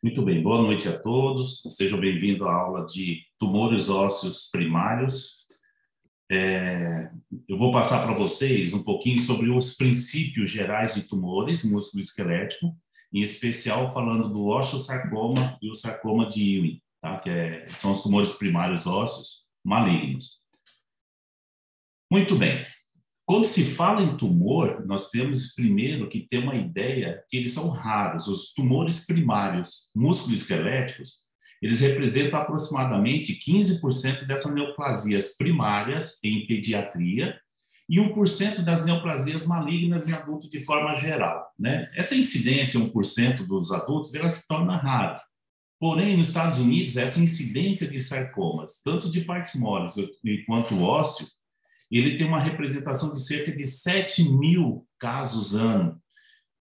Muito bem, boa noite a todos. Sejam bem-vindos à aula de tumores ósseos primários. Eu vou passar para vocês um pouquinho sobre os princípios gerais de tumores músculo-esquelético, em especial falando do osteosarcoma e o sarcoma de Ewing, tá? São os tumores primários ósseos malignos. Muito bem. Quando se fala em tumor, nós temos primeiro que ter uma ideia que eles são raros. Os tumores primários músculo-esqueléticos, eles representam aproximadamente 15% dessas neoplasias primárias em pediatria e 1% das neoplasias malignas em adulto de forma geral, né? Essa incidência, 1% dos adultos, ela se torna rara. Porém, nos Estados Unidos, essa incidência de sarcomas, tanto de partes moles quanto ósseo, ele tem uma representação de cerca de 7.000 casos ano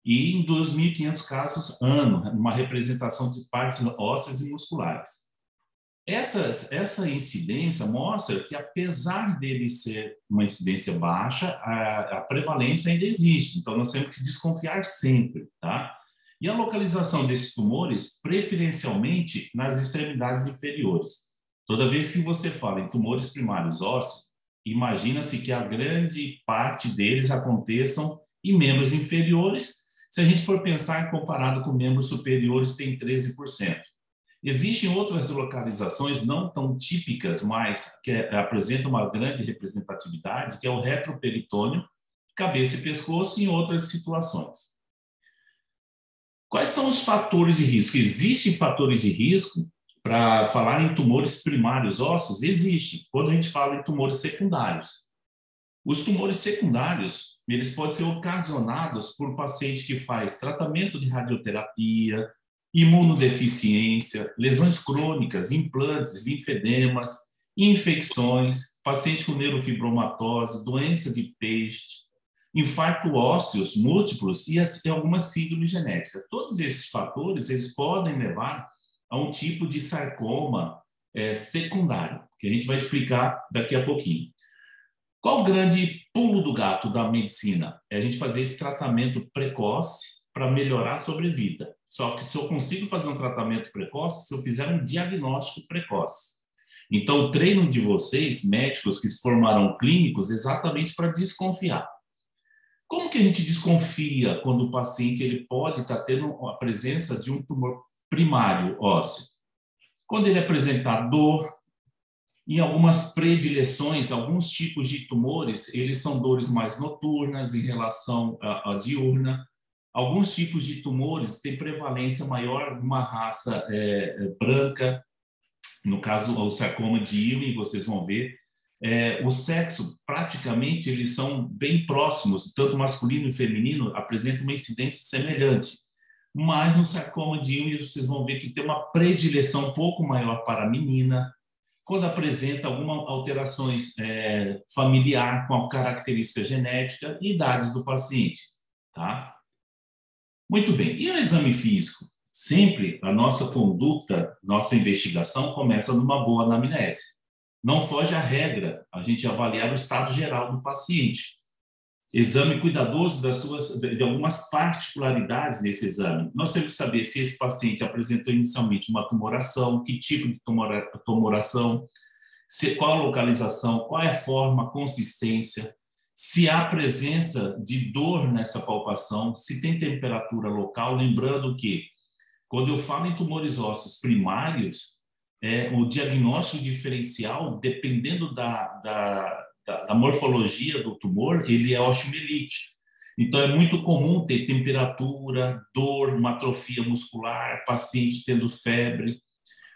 e em 2.500 casos ano, uma representação de partes ósseas e musculares. Essa incidência mostra que, apesar dele ser uma incidência baixa, a prevalência ainda existe, então nós temos que desconfiar sempre, tá? E a localização desses tumores, preferencialmente nas extremidades inferiores. Toda vez que você fala em tumores primários ósseos, imagina-se que a grande parte deles aconteçam em membros inferiores. Se a gente for pensar comparado com membros superiores, tem 13%. Existem outras localizações não tão típicas, mas que apresentam uma grande representatividade, que é o retroperitônio, cabeça e pescoço, e em outras situações. Quais são os fatores de risco? Existem fatores de risco para falar em tumores primários ósseos? Existe, quando a gente fala em tumores secundários. Os tumores secundários, eles podem ser ocasionados por um paciente que faz tratamento de radioterapia, imunodeficiência, lesões crônicas, implantes, linfedemas, infecções, paciente com neurofibromatose, doença de Paget, infarto ósseos múltiplos e algumas síndromes genéticas. Todos esses fatores, eles podem levar a um tipo de sarcoma secundário, que a gente vai explicar daqui a pouquinho. Qual o grande pulo do gato da medicina? É a gente fazer esse tratamento precoce para melhorar a sobrevida. Só que se eu consigo fazer um tratamento precoce, se eu fizer um diagnóstico precoce. Então, o treino de vocês, médicos que se formaram clínicos, exatamente para desconfiar. Como que a gente desconfia quando o paciente ele pode estar tendo a presença de um tumor primário ósseo? Quando ele apresentar dor, em algumas predileções, alguns tipos de tumores, eles são dores mais noturnas em relação à diurna. Alguns tipos de tumores têm prevalência maior numa raça branca, no caso, o sarcoma de Ewing, vocês vão ver. O sexo, praticamente, eles são bem próximos, tanto masculino e feminino apresentam uma incidência semelhante. Mas no sarcoma de Ewing, vocês vão ver que tem uma predileção um pouco maior para a menina, quando apresenta algumas alterações familiar com a característica genética e idade do paciente, tá? Muito bem. E o exame físico? Sempre a nossa conduta, nossa investigação começa numa boa anamnese. Não foge à regra a gente avaliar o estado geral do paciente. Exame cuidadoso de algumas particularidades desse exame. Nós temos que saber se esse paciente apresentou inicialmente uma tumoração, que tipo de tumoração, qual a localização, qual é a forma, consistência, se há presença de dor nessa palpação, se tem temperatura local, lembrando que quando eu falo em tumores ósseos primários, o diagnóstico diferencial, dependendo da morfologia do tumor, ele é osteomielite. Então, é muito comum ter temperatura, dor, uma atrofia muscular, paciente tendo febre.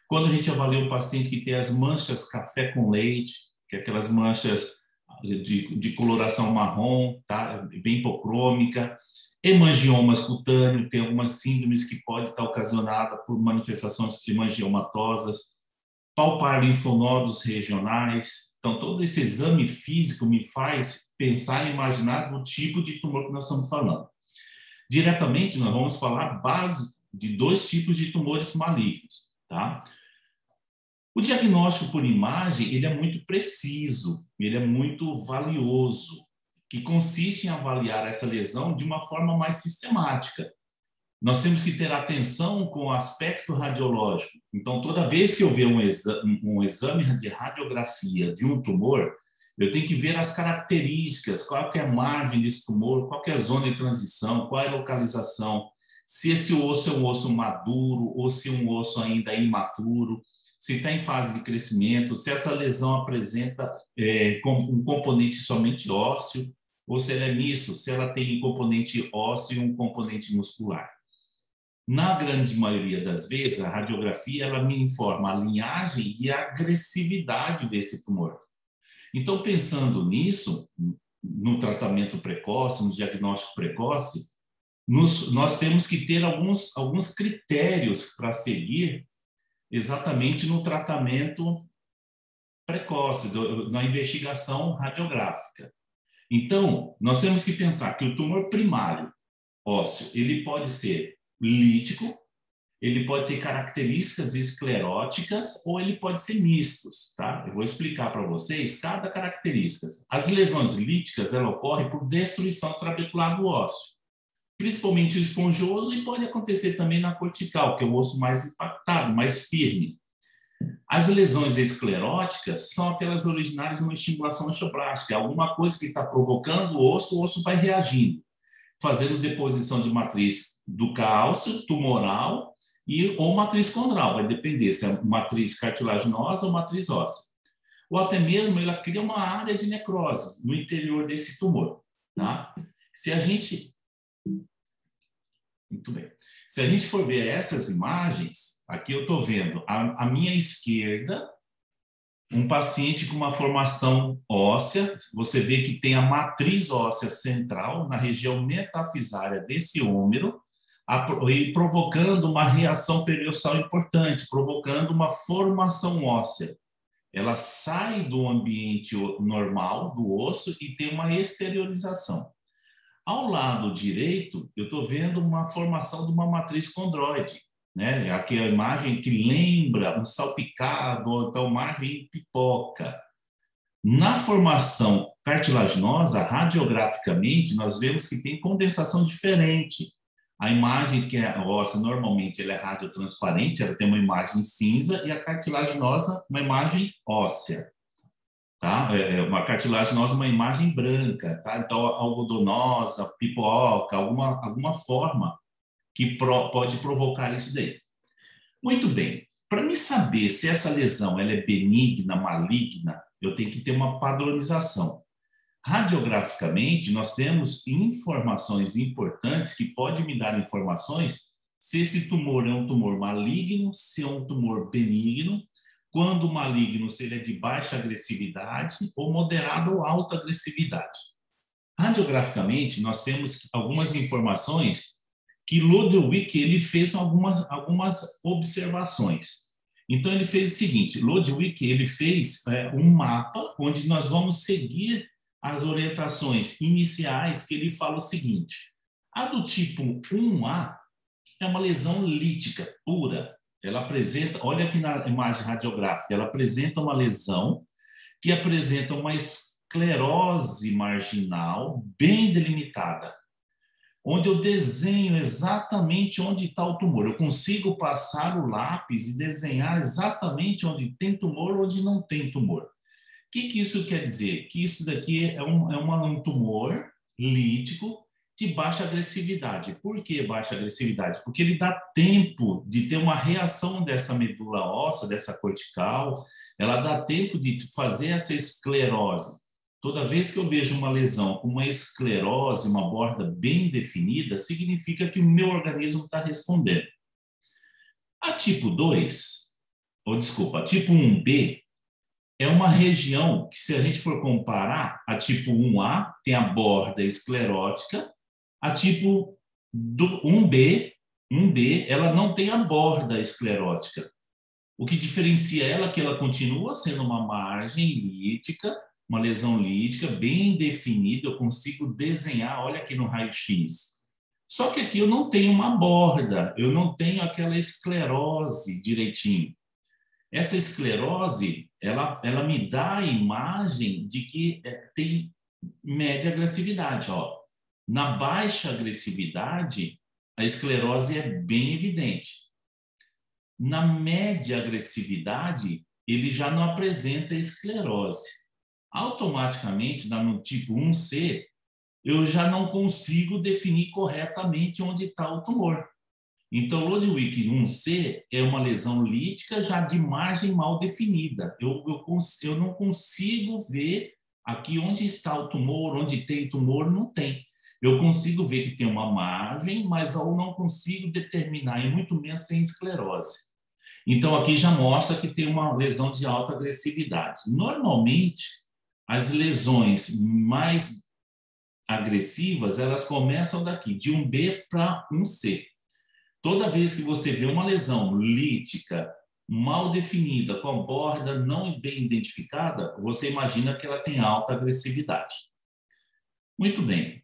Quando a gente avalia o paciente que tem as manchas café com leite, que é aquelas manchas de coloração marrom, tá? Bem hipocrômica, hemangiomas cutâneos, tem algumas síndromes que podem estar ocasionadas por manifestações hemangiomatosas, palpar linfonodos regionais. Então, todo esse exame físico me faz pensar e imaginar do tipo de tumor que nós estamos falando. Diretamente, nós vamos falar base de 2 tipos de tumores malignos, tá? O diagnóstico por imagem, ele é muito preciso, ele é muito valioso, que consiste em avaliar essa lesão de uma forma mais sistemática. nós temos que ter atenção com o aspecto radiológico. Então, toda vez que eu ver um exame de radiografia de um tumor, eu tenho que ver as características, qual que é a margem desse tumor, qual que é a zona de transição, qual é a localização, se esse osso é um osso maduro ou se é um osso ainda imaturo, se está em fase de crescimento, se essa lesão apresenta um componente somente ósseo, ou se ela é misto, se ela tem um componente ósseo e um componente muscular. Na grande maioria das vezes, a radiografia ela me informa a linhagem e a agressividade desse tumor. Então, pensando nisso, no tratamento precoce, no diagnóstico precoce, nós temos que ter alguns critérios para seguir exatamente no tratamento precoce, na investigação radiográfica. Então, nós temos que pensar que o tumor primário ósseo, ele pode ser lítico, ele pode ter características escleróticas ou ele pode ser mistos, tá? Eu vou explicar para vocês cada característica. As lesões líticas, ela ocorre por destruição trabecular do ósseo, principalmente o esponjoso, e pode acontecer também na cortical, que é o osso mais impactado, mais firme. As lesões escleróticas são aquelas originárias de uma estimulação angioplática, alguma coisa que está provocando o osso vai reagindo, fazendo deposição de matriz do cálcio, tumoral, ou matriz condral, vai depender se é matriz cartilaginosa ou matriz óssea. Ou até mesmo ela cria uma área de necrose no interior desse tumor. Tá? Se a gente... Muito bem. Se a gente for ver essas imagens, aqui eu estou vendo à minha esquerda um paciente com uma formação óssea. Você vê que tem a matriz óssea central na região metafisária desse húmero, e provocando uma reação periossal importante, provocando uma formação óssea. Ela sai do ambiente normal do osso e tem uma exteriorização. Ao lado direito, eu estou vendo uma formação de uma matriz condroide, né? Aqui é a imagem que lembra um salpicado, ou então margem pipoca. Na formação cartilaginosa, radiograficamente, nós vemos que tem condensação diferente. A imagem que é óssea, normalmente, ela é radiotransparente, ela tem uma imagem cinza, e a cartilaginosa, uma imagem óssea. Tá? Uma cartilaginosa, uma imagem branca, tá? Então, algodonosa, pipoca, alguma forma que pode provocar isso daí. Muito bem. Para me saber se essa lesão ela é benigna, maligna, eu tenho que ter uma padronização. Radiograficamente, nós temos informações importantes que podem me dar informações se esse tumor é um tumor maligno, se é um tumor benigno, quando maligno, se ele é de baixa agressividade ou moderada ou alta agressividade. Radiograficamente, nós temos algumas informações que Ludwig ele fez algumas observações. Então, ele fez o seguinte, Ludwig ele fez um mapa onde nós vamos seguir as orientações iniciais, que ele fala o seguinte: a do tipo 1A é uma lesão lítica pura. Ela apresenta, olha aqui na imagem radiográfica, ela apresenta uma lesão que apresenta uma esclerose marginal bem delimitada, onde eu desenho exatamente onde está o tumor. Eu consigo passar o lápis e desenhar exatamente onde tem tumor ou onde não tem tumor. O que isso quer dizer? Que isso daqui é um tumor lítico de baixa agressividade. Por que baixa agressividade? Porque ele dá tempo de ter uma reação dessa medula óssea, dessa cortical, ela dá tempo de fazer essa esclerose. Toda vez que eu vejo uma lesão com uma esclerose, uma borda bem definida, significa que o meu organismo está respondendo. A tipo 2, a tipo 1B, é uma região que, se a gente for comparar, a tipo 1A tem a borda esclerótica, a tipo 1B, ela não tem a borda esclerótica. O que diferencia ela é que ela continua sendo uma margem lítica, uma lesão lítica bem definida, eu consigo desenhar, olha aqui no raio-x. Só que aqui eu não tenho uma borda, eu não tenho aquela esclerose direitinho. Essa esclerose, ela me dá a imagem de que tem média agressividade. Ó. Na baixa agressividade, a esclerose é bem evidente. Na média agressividade, ele já não apresenta esclerose. Automaticamente, no tipo 1C, eu já não consigo definir corretamente onde está o tumor. Então, Ludwig 1C é uma lesão lítica já de margem mal definida. Eu não consigo ver aqui onde está o tumor, onde tem tumor, não tem. Eu consigo ver que tem uma margem, mas eu não consigo determinar, e muito menos tem esclerose. Então, aqui já mostra que tem uma lesão de alta agressividade. Normalmente, as lesões mais agressivas, elas começam daqui, de 1B para 1C. Toda vez que você vê uma lesão lítica mal definida, com a borda não bem identificada, você imagina que ela tem alta agressividade. Muito bem.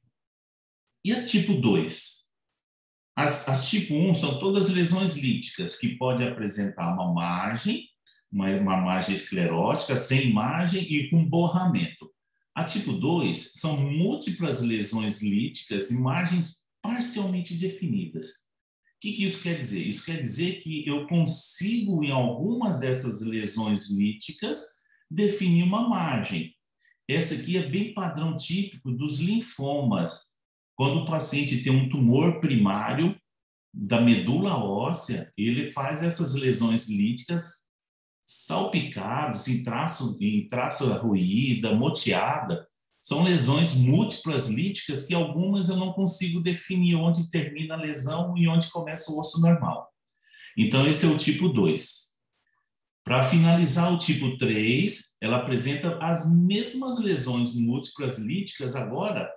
E a tipo 2? As tipo 1 são todas lesões líticas, que podem apresentar uma margem esclerótica, sem margem e com borramento. A tipo 2 são múltiplas lesões líticas e margens parcialmente definidas. O que isso quer dizer? Isso quer dizer que eu consigo, em algumas dessas lesões líticas, definir uma margem. Essa aqui é bem padrão típico dos linfomas. Quando o paciente tem um tumor primário da medula óssea, ele faz essas lesões líticas salpicados, em traço arruída, moteada. São lesões múltiplas líticas que algumas eu não consigo definir onde termina a lesão e onde começa o osso normal. Então, esse é o tipo 2. Para finalizar, o tipo 3, ela apresenta as mesmas lesões múltiplas líticas, agora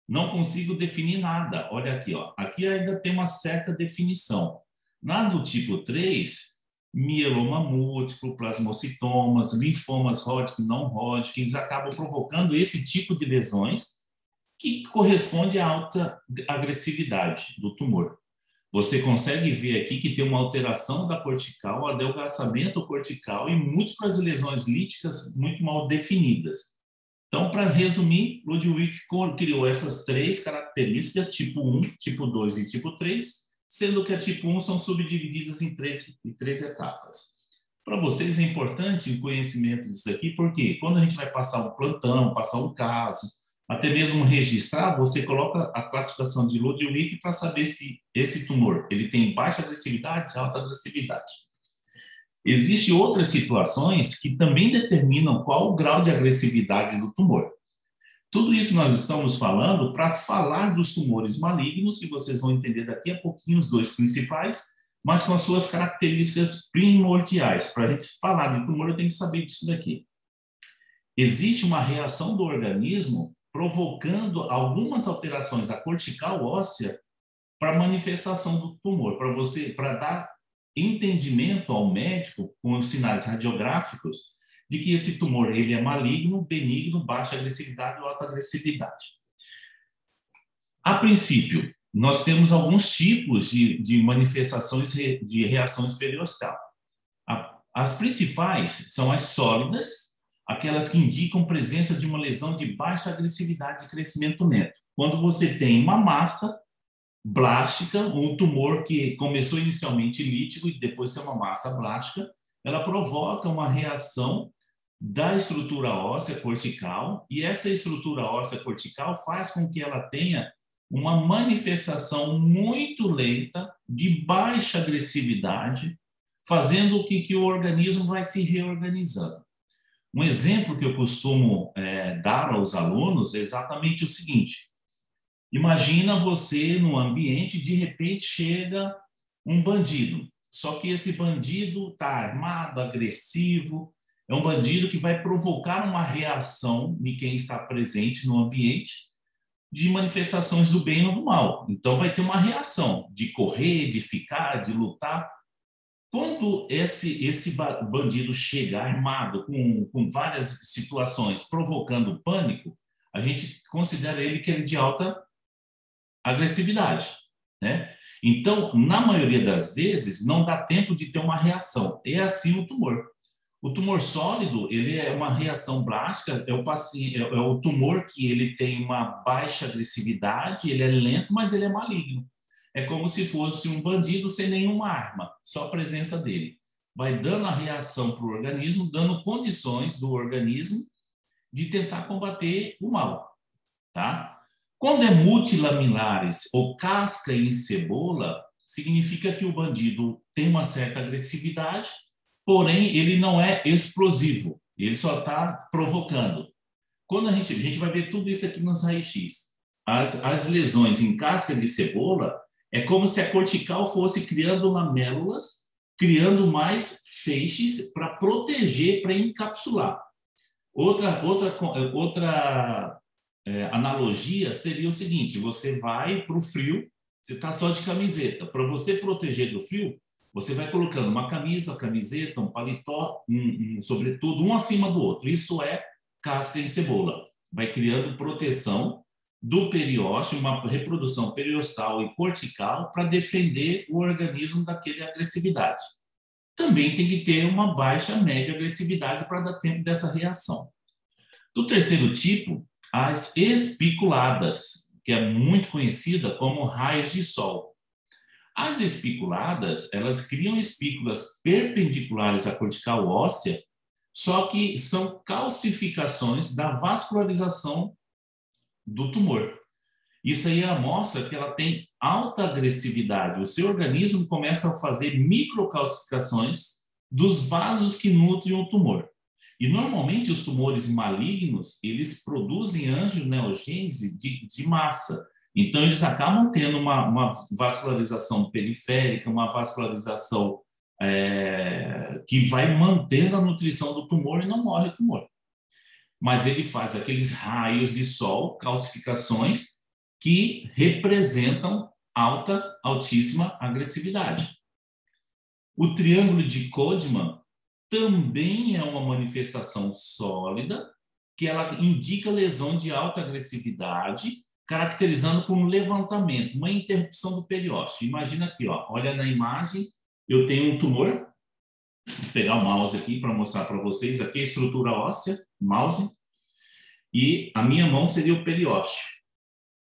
não consigo definir nada. Olha aqui, ó. Aqui ainda tem uma certa definição. Na do tipo 3, mieloma múltiplo, plasmocitomas, linfomas Hodgkin, não Hodgkin, acabam provocando esse tipo de lesões que corresponde à alta agressividade do tumor. Você consegue ver aqui que tem uma alteração da cortical, adelgaçamento cortical e múltiplas lesões líticas muito mal definidas. Então, para resumir, Ludwig criou essas 3 características, tipo 1, tipo 2 e tipo 3, sendo que a tipo 1 são subdivididas em três etapas. Para vocês é importante o conhecimento disso aqui, porque quando a gente vai passar um plantão, passar um caso, até mesmo registrar, você coloca a classificação de Ludwig para saber se esse tumor ele tem baixa agressividade, alta agressividade. Existem outras situações que também determinam qual o grau de agressividade do tumor. Tudo isso nós estamos falando para falar dos tumores malignos, que vocês vão entender daqui a pouquinho, os 2 principais, mas com as suas características primordiais. Para a gente falar de tumor, eu tenho que saber disso daqui. Existe uma reação do organismo provocando algumas alterações da cortical óssea para a manifestação do tumor, para dar entendimento ao médico, com os sinais radiográficos, de que esse tumor ele é maligno, benigno, baixa agressividade ou alta agressividade. A princípio, nós temos alguns tipos de manifestações de reações periostal. As principais são as sólidas, aquelas que indicam presença de uma lesão de baixa agressividade e crescimento lento. Quando você tem uma massa blástica, um tumor que começou inicialmente lítico e depois tem uma massa blástica, ela provoca uma reação da estrutura óssea cortical, e essa estrutura óssea cortical faz com que ela tenha uma manifestação muito lenta, de baixa agressividade, fazendo com que o organismo vai se reorganizando. Um exemplo que eu costumo dar aos alunos é exatamente o seguinte: imagina você no ambiente, de repente chega um bandido, só que esse bandido está armado, agressivo, é um bandido que vai provocar uma reação de quem está presente no ambiente de manifestações do bem ou do mal. Então vai ter uma reação de correr, de ficar, de lutar. Quando esse bandido chega armado com várias situações provocando pânico, a gente considera ele que é de alta agressividade, né? Então, na maioria das vezes, não dá tempo de ter uma reação. É assim o tumor. O tumor sólido, ele é uma reação blástica, é o tumor que ele tem uma baixa agressividade, ele é lento, mas ele é maligno. é como se fosse um bandido sem nenhuma arma, só a presença dele. Vai dando a reação para o organismo, dando condições do organismo de tentar combater o mal, tá? Quando é multilamilares ou casca em cebola, significa que o bandido tem uma certa agressividade, porém ele não é explosivo, ele só está provocando. Quando a gente vai ver tudo isso aqui nos raios-x, as lesões em casca de cebola é como se a cortical fosse criando lamélulas, criando mais feixes para proteger, para encapsular. Outra analogia seria o seguinte: você vai para o frio, você está só de camiseta. Para você proteger do frio, você vai colocando uma camisa, camiseta, um paletó, sobretudo, um acima do outro. Isso é casca em cebola. Vai criando proteção do periósteo, uma reprodução periostal e cortical para defender o organismo daquela agressividade. Também tem que ter uma baixa média agressividade para dar tempo dessa reação. Do terceiro tipo, as espiculadas, que é muito conhecida como raios de sol. As espiculadas, elas criam espículas perpendiculares à cortical óssea, só que são calcificações da vascularização do tumor. Isso aí mostra que ela tem alta agressividade. O seu organismo começa a fazer microcalcificações dos vasos que nutrem o tumor. E, normalmente, os tumores malignos, eles produzem angioneogênese de massa. Então, eles acabam tendo uma vascularização periférica, uma vascularização que vai mantendo a nutrição do tumor e não morre o tumor. Mas ele faz aqueles raios de sol, calcificações, que representam altíssima agressividade. O triângulo de Koedman também é uma manifestação sólida, que ela indica lesão de alta agressividade, caracterizando por um levantamento, uma interrupção do periósteo. Imagina aqui, ó, olha na imagem, eu tenho um tumor, vou pegar o mouse aqui para mostrar para vocês, aqui é a estrutura óssea, mouse, e a minha mão seria o periósteo.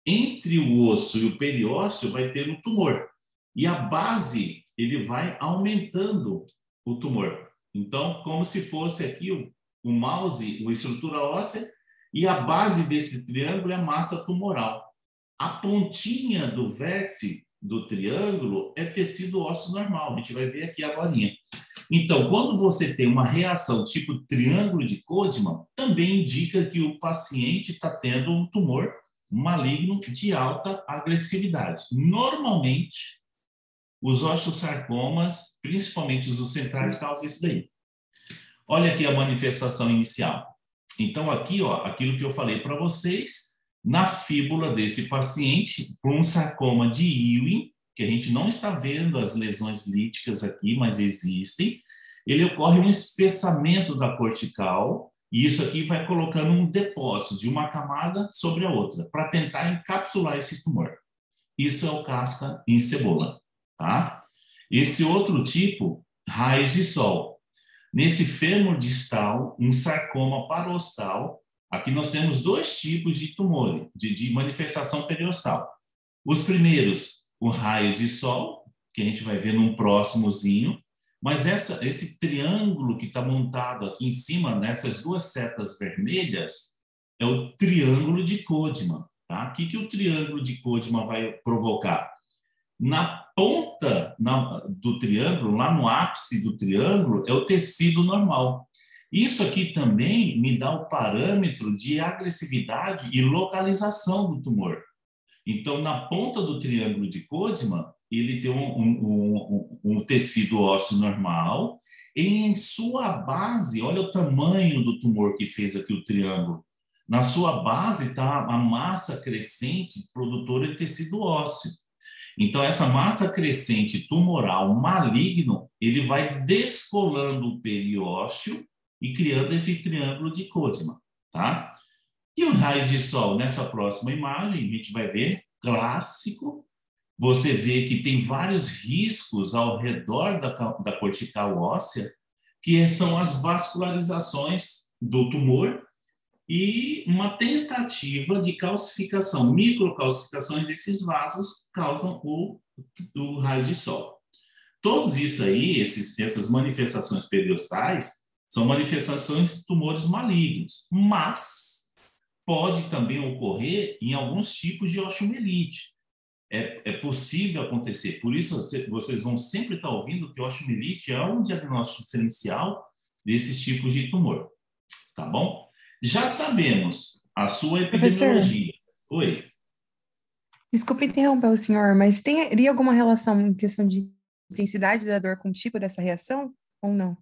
Entre o osso e o periósteo vai ter um tumor. E a base, ele vai aumentando o tumor. Então, como se fosse aqui o mouse, a estrutura óssea, e a base desse triângulo é a massa tumoral. A pontinha do vértice do triângulo é tecido ósseo normal. A gente vai ver aqui agora. Então, quando você tem uma reação tipo triângulo de Koedman, também indica que o paciente está tendo um tumor maligno de alta agressividade. Normalmente, os osteosarcomas, principalmente os centrais, causam isso daí. Olha aqui a manifestação inicial. Então, aqui, ó, aquilo que eu falei para vocês, na fíbula desse paciente, por um sarcoma de Ewing, que a gente não está vendo as lesões líticas aqui, mas existem, ele ocorre um espessamento da cortical, e isso aqui vai colocando um depósito de uma camada sobre a outra, para tentar encapsular esse tumor. Isso é o casca em cebola, tá? Esse outro tipo, raios de sol. Nesse fêmur distal, um sarcoma parostal, aqui nós temos dois tipos de tumor, de manifestação periostal. Os primeiros, o raio de sol, que a gente vai ver num próximozinho, mas esse triângulo que está montado aqui em cima, nessas duas setas vermelhas, é o triângulo de Koedman. Tá? O que o triângulo de Koedman vai provocar? Na ponta do triângulo, lá no ápice do triângulo, é o tecido normal. Isso aqui também me dá o parâmetro de agressividade e localização do tumor. Então, na ponta do triângulo de Koedman, ele tem um tecido ósseo normal, e em sua base, olha o tamanho do tumor que fez aqui o triângulo. Na sua base está a massa crescente produtora de tecido ósseo. Então, essa massa crescente tumoral maligno, ele vai descolando o periósteo e criando esse triângulo de Koedman, tá? E o raio de sol, nessa próxima imagem, a gente vai ver, clássico, você vê que tem vários riscos ao redor da cortical óssea, que são as vascularizações do tumor e uma tentativa de calcificação, microcalcificações desses vasos causam o do raio de sol. Todos isso aí, essas manifestações periostais, são manifestações de tumores malignos, mas pode também ocorrer em alguns tipos de osteomielite. É possível acontecer. Por isso, vocês vão sempre estar ouvindo que osteomielite é um diagnóstico diferencial desses tipos de tumor. Tá bom? Já sabemos a sua epidemiologia. Professor, Oi. desculpe interromper o senhor, mas teria alguma relação em questão de intensidade da dor com o tipo dessa reação ou não?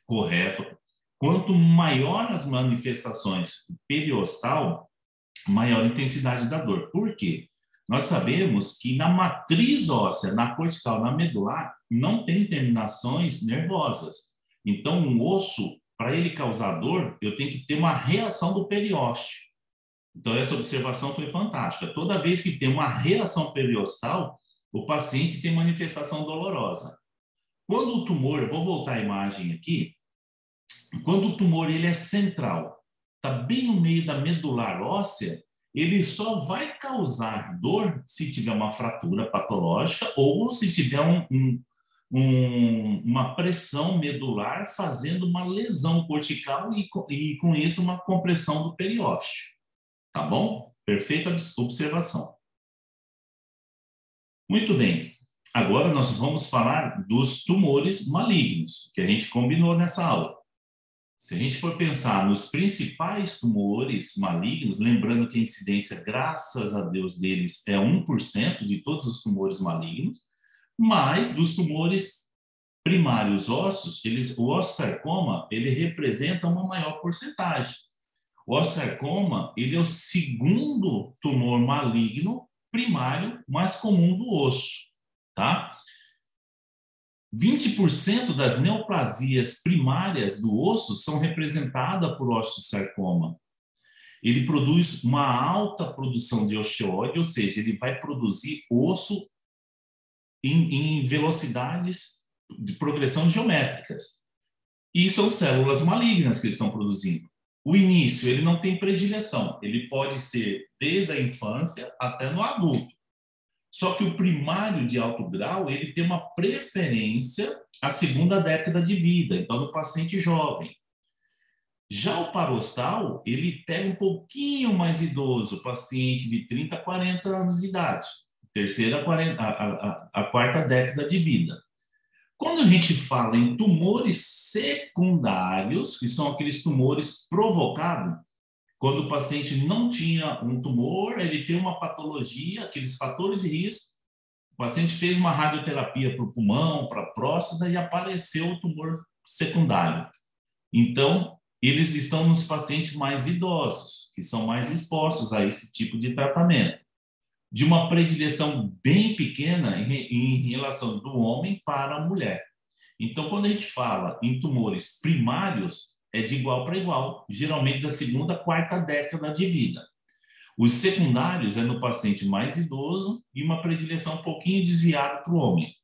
Correto. Quanto maior as manifestações periostal, maior intensidade da dor. Por quê? Nós sabemos que na matriz óssea, na cortical, na medular, não tem terminações nervosas. Então, um osso, para ele causar dor, eu tenho que ter uma reação do periósteo. Então, essa observação foi fantástica. Toda vez que tem uma reação periostal, o paciente tem manifestação dolorosa. Quando o tumor, vou voltar a imagem aqui, quando o tumor ele é central, está bem no meio da medular óssea, ele só vai causar dor se tiver uma fratura patológica ou se tiver uma pressão medular fazendo uma lesão cortical e com isso uma compressão do periósteo. Tá bom? Perfeita observação. Muito bem. Agora nós vamos falar dos tumores malignos, que a gente combinou nessa aula. Se a gente for pensar nos principais tumores malignos, lembrando que a incidência, graças a Deus, deles é 1% de todos os tumores malignos, mas dos tumores primários ósseos, o osteosarcoma, ele representa uma maior porcentagem. O osteosarcoma, ele é o segundo tumor maligno primário mais comum do osso, tá? 20% das neoplasias primárias do osso são representadas por osteosarcoma. Ele produz uma alta produção de osteoide, ou seja, ele vai produzir osso em velocidades de progressão geométricas. E são células malignas que eles estão produzindo. O início, ele não tem predileção. Ele pode ser desde a infância até no adulto. Só que o primário de alto grau, ele tem uma preferência à segunda década de vida, então no paciente jovem. Já o parostal, ele pega um pouquinho mais idoso, paciente de 30 a 40 anos de idade, a quarta década de vida. Quando a gente fala em tumores secundários, que são aqueles tumores provocados, quando o paciente não tinha um tumor, ele tem uma patologia, aqueles fatores de risco, o paciente fez uma radioterapia para o pulmão, para a próstata e apareceu o tumor secundário. Então, eles estão nos pacientes mais idosos, que são mais expostos a esse tipo de tratamento, de uma predileção bem pequena em relação do homem para a mulher. Então, quando a gente fala em tumores primários, é de igual para igual, geralmente da segunda a quarta década de vida. Os secundários é no paciente mais idoso e uma predileção um pouquinho desviada para o homem.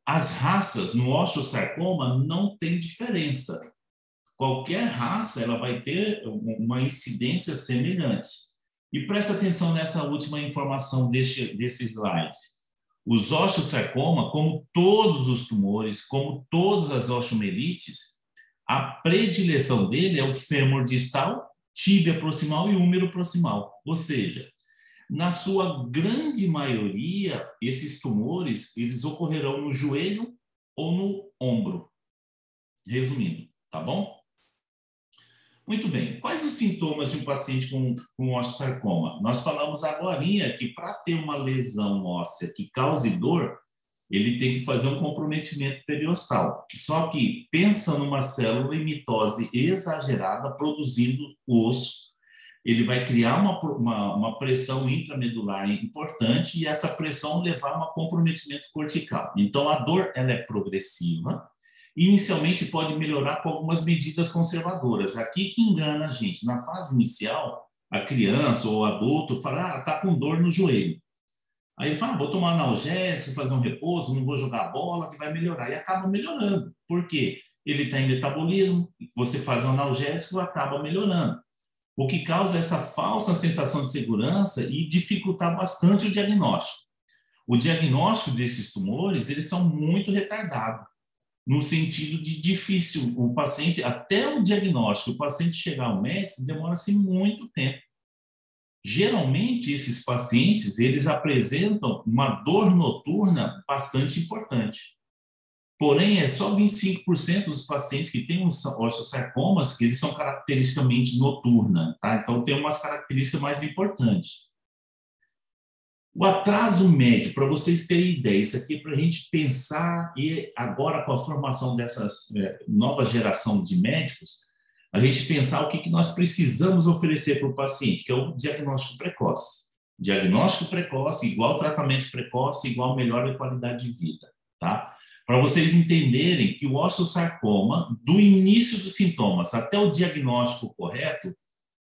As raças no osteosarcoma não tem diferença. Qualquer raça ela vai ter uma incidência semelhante. E presta atenção nessa última informação desse slide. Os osteosarcoma, como todos os tumores, como todas as osteomielites, a predileção dele é o fêmur distal, tíbia proximal e húmero proximal. Ou seja, na sua grande maioria, esses tumores, eles ocorrerão no joelho ou no ombro. Resumindo, tá bom? Muito bem. Quais os sintomas de um paciente com osteosarcoma? Nós falamos agora que para ter uma lesão óssea que cause dor, ele tem que fazer um comprometimento periostal. Só que pensa numa célula em mitose exagerada produzindo osso, ele vai criar uma pressão intramedular importante e essa pressão levar a um comprometimento cortical. Então, a dor ela é progressiva. Inicialmente pode melhorar com algumas medidas conservadoras. Aqui que engana a gente. Na fase inicial, a criança ou o adulto fala, tá com dor no joelho. Aí ele fala, vou tomar analgésico, fazer um repouso, não vou jogar bola, que vai melhorar. E acaba melhorando. Por quê? Ele está em metabolismo, você faz um analgésico, acaba melhorando. O que causa essa falsa sensação de segurança e dificultar bastante o diagnóstico. o diagnóstico desses tumores, eles são muito retardados, no sentido de difícil. O paciente, até o diagnóstico, o paciente chegar ao médico, demora-se muito tempo. Geralmente, esses pacientes, eles apresentam uma dor noturna bastante importante. Porém, é só 25% dos pacientes que têm osteosarcomas que eles são caracteristicamente noturna, tá? Então, tem umas características mais importantes. O atraso médio, para vocês terem ideia, isso aqui é para a gente pensar, e agora com a formação dessas nova geração de médicos, a gente pensar o que nós precisamos oferecer para o paciente, que é o diagnóstico precoce. Diagnóstico precoce igual tratamento precoce, igual melhora de qualidade de vida, tá? Para vocês entenderem que o osteosarcoma, do início dos sintomas até o diagnóstico correto,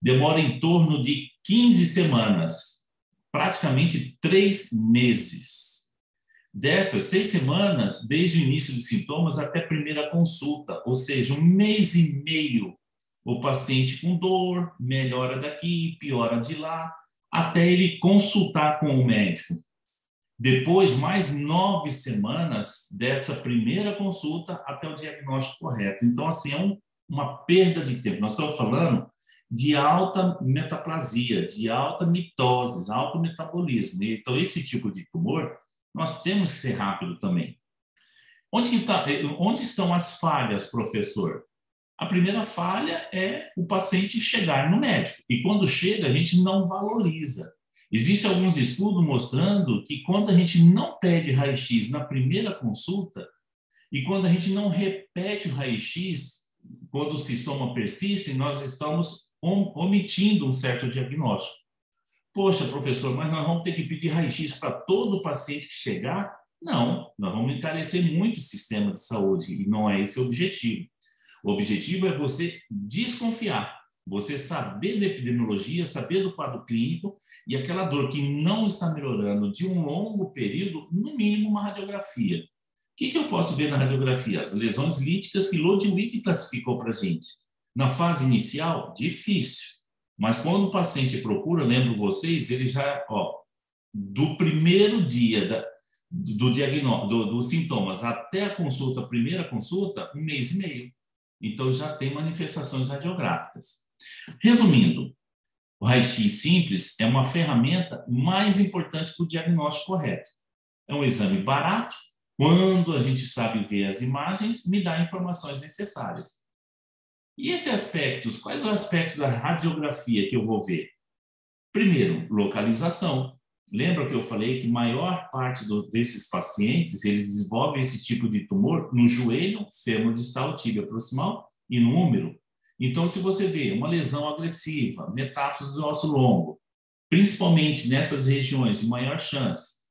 demora em torno de 15 semanas, praticamente 3 meses. Dessas 6 semanas, desde o início dos sintomas até a primeira consulta, ou seja, 1 mês e meio, o paciente com dor, melhora daqui, piora de lá, até ele consultar com o médico. Depois, mais 9 semanas dessa primeira consulta até o diagnóstico correto. Então, assim, é uma perda de tempo. Nós estamos falando de alta metaplasia, de alta mitose, alto metabolismo. Então, esse tipo de tumor, nós temos que ser rápido também. Onde estão as falhas, professor? A primeira falha é o paciente chegar no médico. E quando chega, a gente não valoriza. Existem alguns estudos mostrando que quando a gente não pede raio-x na primeira consulta e quando a gente não repete o raio-x, quando o sintoma persiste, nós estamos omitindo um certo diagnóstico. Poxa, professor, mas nós vamos ter que pedir raio-x para todo paciente que chegar? Não, nós vamos encarecer muito o sistema de saúde e não é esse o objetivo. O objetivo é você desconfiar, você saber da epidemiologia, saber do quadro clínico e aquela dor que não está melhorando de um longo período, no mínimo uma radiografia. O que eu posso ver na radiografia? As lesões líticas que Ludwig classificou para a gente. Na fase inicial, difícil. Mas quando o paciente procura, lembro vocês, ele já, do primeiro dia do diagnóstico, dos sintomas até a consulta, a primeira consulta, 1 mês e meio. Então, já tem manifestações radiográficas. Resumindo, o raio-x simples é uma ferramenta mais importante para o diagnóstico correto. É um exame barato, quando a gente sabe ver as imagens, me dá informações necessárias. E esses aspectos, quais os aspectos da radiografia que eu vou ver? Primeiro, localização. Lembra que eu falei que a maior parte desses pacientes, eles desenvolvem esse tipo de tumor no joelho, fêmur distal, tíbia proximal e no úmero. Então, se você vê uma lesão agressiva, metástase do osso longo, principalmente nessas regiões de maior chance,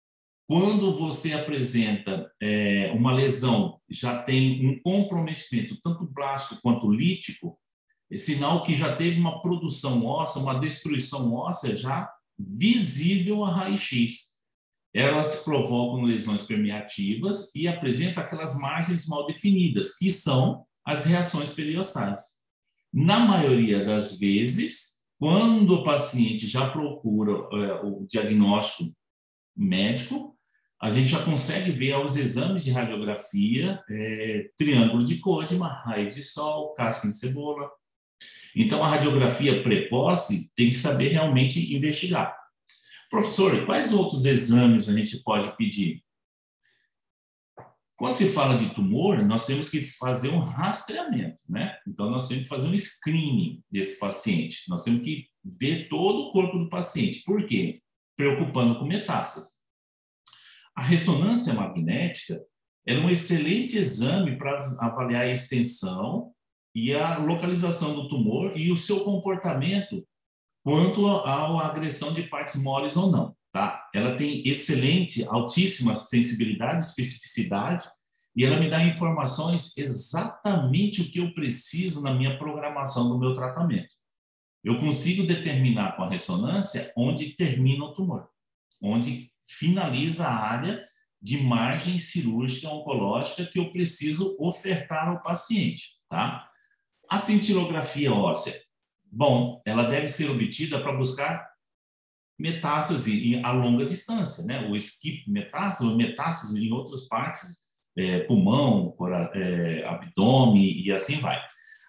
quando você apresenta uma lesão, já tem um comprometimento tanto plástico quanto lítico, é sinal que já teve uma produção óssea, uma destruição óssea já visível a raio-x. Elas provocam lesões permeativas e apresentam aquelas margens mal definidas, que são as reações periostais. Na maioria das vezes, quando o paciente já procura o diagnóstico médico, a gente já consegue ver aos exames de radiografia triângulo de Kodman, raio de sol, casca de cebola. Então, a radiografia precoce tem que saber realmente investigar. Professor, quais outros exames a gente pode pedir? Quando se fala de tumor, nós temos que fazer um rastreamento, né? Então, nós temos que fazer um screening desse paciente. Nós temos que ver todo o corpo do paciente. Por quê? Preocupando com metástase. A ressonância magnética é um excelente exame para avaliar a extensão e a localização do tumor e o seu comportamento quanto à agressão de partes moles ou não, tá? Ela tem excelente, altíssima sensibilidade, especificidade, e ela me dá informações exatamente o que eu preciso na minha programação do meu tratamento. Eu consigo determinar com a ressonância onde termina o tumor, onde finaliza a área de margem cirúrgica oncológica que eu preciso ofertar ao paciente, tá? A cintilografia óssea, bom, ela deve ser obtida para buscar metástase a longa distância, né? O skip metástase, ou metástase em outras partes, pulmão, abdômen e assim vai.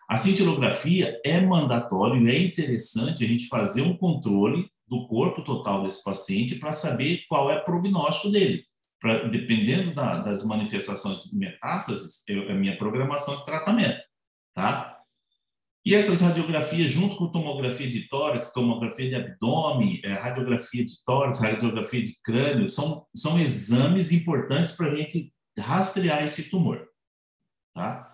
A cintilografia é mandatório e é interessante a gente fazer um controle do corpo total desse paciente para saber qual é o prognóstico dele. Dependendo das manifestações de metástases, é a minha programação de tratamento, tá? E essas radiografias, junto com tomografia de tórax, tomografia de abdômen, radiografia de tórax, radiografia de crânio, são exames importantes para a gente rastrear esse tumor, tá?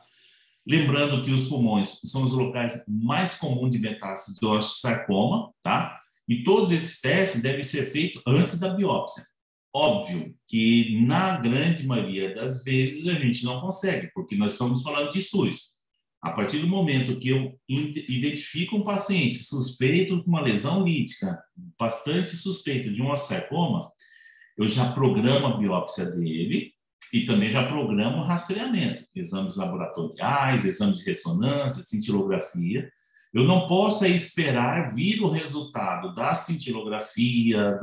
Lembrando que os pulmões são os locais mais comuns de metástase do osteosarcoma, tá? E todos esses testes devem ser feitos antes da biópsia. Óbvio que, na grande maioria das vezes, a gente não consegue, porque nós estamos falando de SUS. A partir do momento que eu identifico um paciente suspeito de uma lesão lítica, bastante suspeito de um osteosarcoma, eu já programo a biópsia dele e também já programo o rastreamento, exames laboratoriais, exames de ressonância, cintilografia. Eu não posso esperar vir o resultado da cintilografia,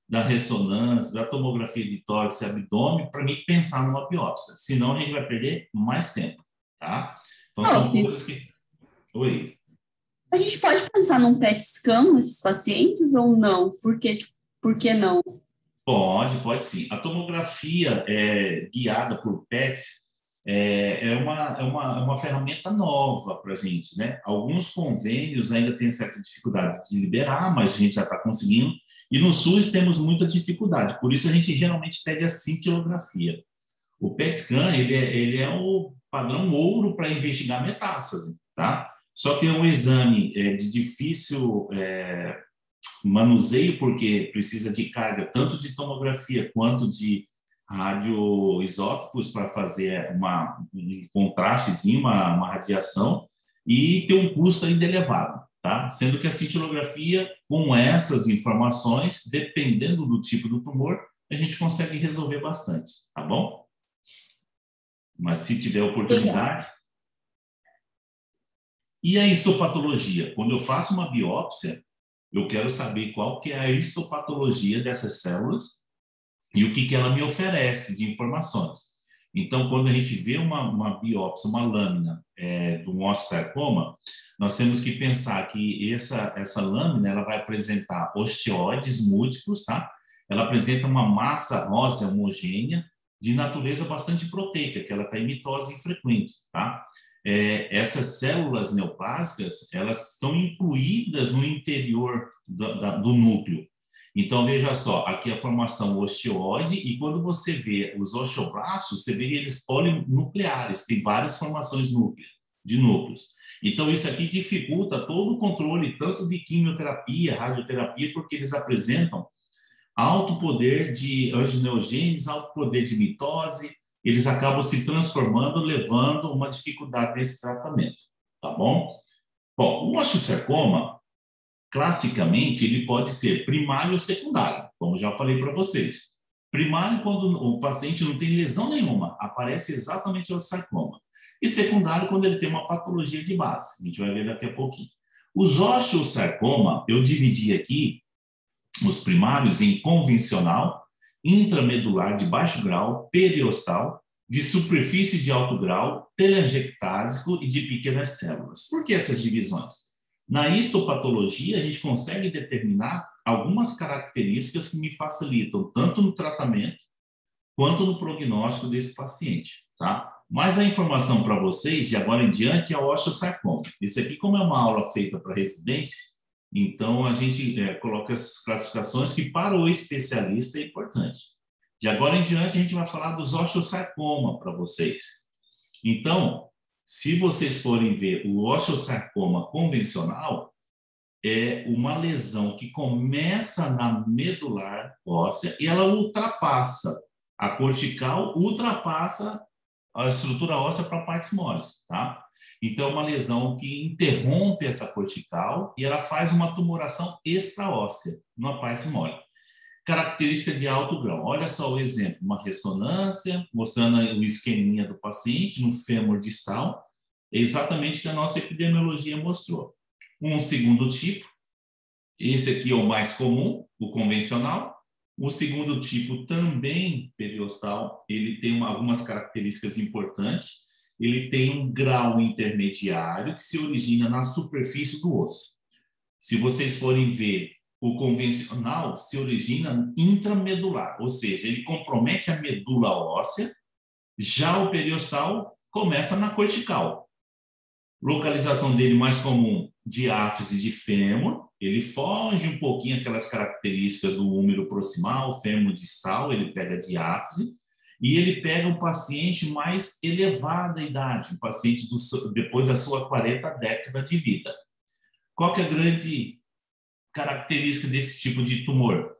da ressonância, da tomografia de tórax e abdômen para mim pensar numa biópsia, senão a gente vai perder mais tempo, tá? Então, são coisas que... Oi? A gente pode pensar num PET scan nesses pacientes ou não? Por que não? Pode sim. A tomografia guiada por PETs é uma ferramenta nova para a gente, né? Alguns convênios ainda têm certa dificuldade de liberar, mas a gente já está conseguindo. E no SUS temos muita dificuldade, por isso a gente geralmente pede a cintilografia. O PET scan, ele é o padrão ouro para investigar metástase, tá? Só que é um exame de difícil manuseio, porque precisa de carga tanto de tomografia quanto de radioisótopos para fazer um contrastezinho, uma radiação, e tem um custo ainda elevado, tá? Sendo que a cintilografia, com essas informações, dependendo do tipo do tumor, a gente consegue resolver bastante, tá bom? Mas se tiver oportunidade... E a histopatologia? Quando eu faço uma biópsia, eu quero saber qual que é a histopatologia dessas células e o que ela me oferece de informações. Então, quando a gente vê uma biópsia, uma lâmina de um osteosarcoma, nós temos que pensar que essa lâmina ela vai apresentar osteoides múltiplos, tá? Ela apresenta uma massa óssea homogênea de natureza bastante proteica, que ela está em mitose infrequente, tá? Essas células neoplásicas, elas estão incluídas no interior do núcleo. Então, veja só, aqui a formação osteoide, e quando você vê os osteoblastos, você vê eles polinucleares, tem várias formações de núcleos. Então, isso aqui dificulta todo o controle, tanto de quimioterapia, radioterapia, porque eles apresentam alto poder de angiogenesis, alto poder de mitose, eles acabam se transformando, levando uma dificuldade nesse tratamento, tá bom? Bom, o osteosarcoma, classicamente, ele pode ser primário ou secundário, como já falei para vocês. Primário, quando o paciente não tem lesão nenhuma, aparece exatamente o osteosarcoma. E secundário, quando ele tem uma patologia de base, a gente vai ver daqui a pouquinho. Os osteosarcoma, eu dividi aqui os primários em convencional, intramedular de baixo grau, periostal, de superfície de alto grau, telangiectásico e de pequenas células. Por que essas divisões? Na histopatologia, a gente consegue determinar algumas características que me facilitam tanto no tratamento quanto no prognóstico desse paciente, tá? Mas a informação para vocês, de agora em diante, é o osteosarcoma. Esse aqui, como é uma aula feita para residente, então a gente coloca essas classificações que para o especialista é importante. De agora em diante, a gente vai falar dos osteosarcoma para vocês. Então, se vocês forem ver o osteosarcoma convencional, é uma lesão que começa na medular óssea e ela ultrapassa. A cortical ultrapassa a estrutura óssea para partes moles, tá? Então, é uma lesão que interrompe essa cortical e ela faz uma tumoração extraóssea numa parte mole. Característica de alto grau. Olha só o exemplo, uma ressonância, mostrando o esqueminha do paciente no fêmur distal, é exatamente o que a nossa epidemiologia mostrou. Um segundo tipo, Esse aqui é o mais comum, o convencional. O segundo tipo, também periostal, ele tem algumas características importantes. Ele tem um grau intermediário que se origina na superfície do osso. Se vocês forem ver, o convencional se origina intramedular, ou seja, ele compromete a medula óssea. Já o periostal começa na cortical. Localização dele mais comum, diáfise de fêmur. Ele foge um pouquinho aquelas características do húmero proximal, fêmur distal, ele pega diáfise. E ele pega um paciente mais elevada idade, um paciente depois da sua 40 década de vida. Qual que é a grande característica desse tipo de tumor?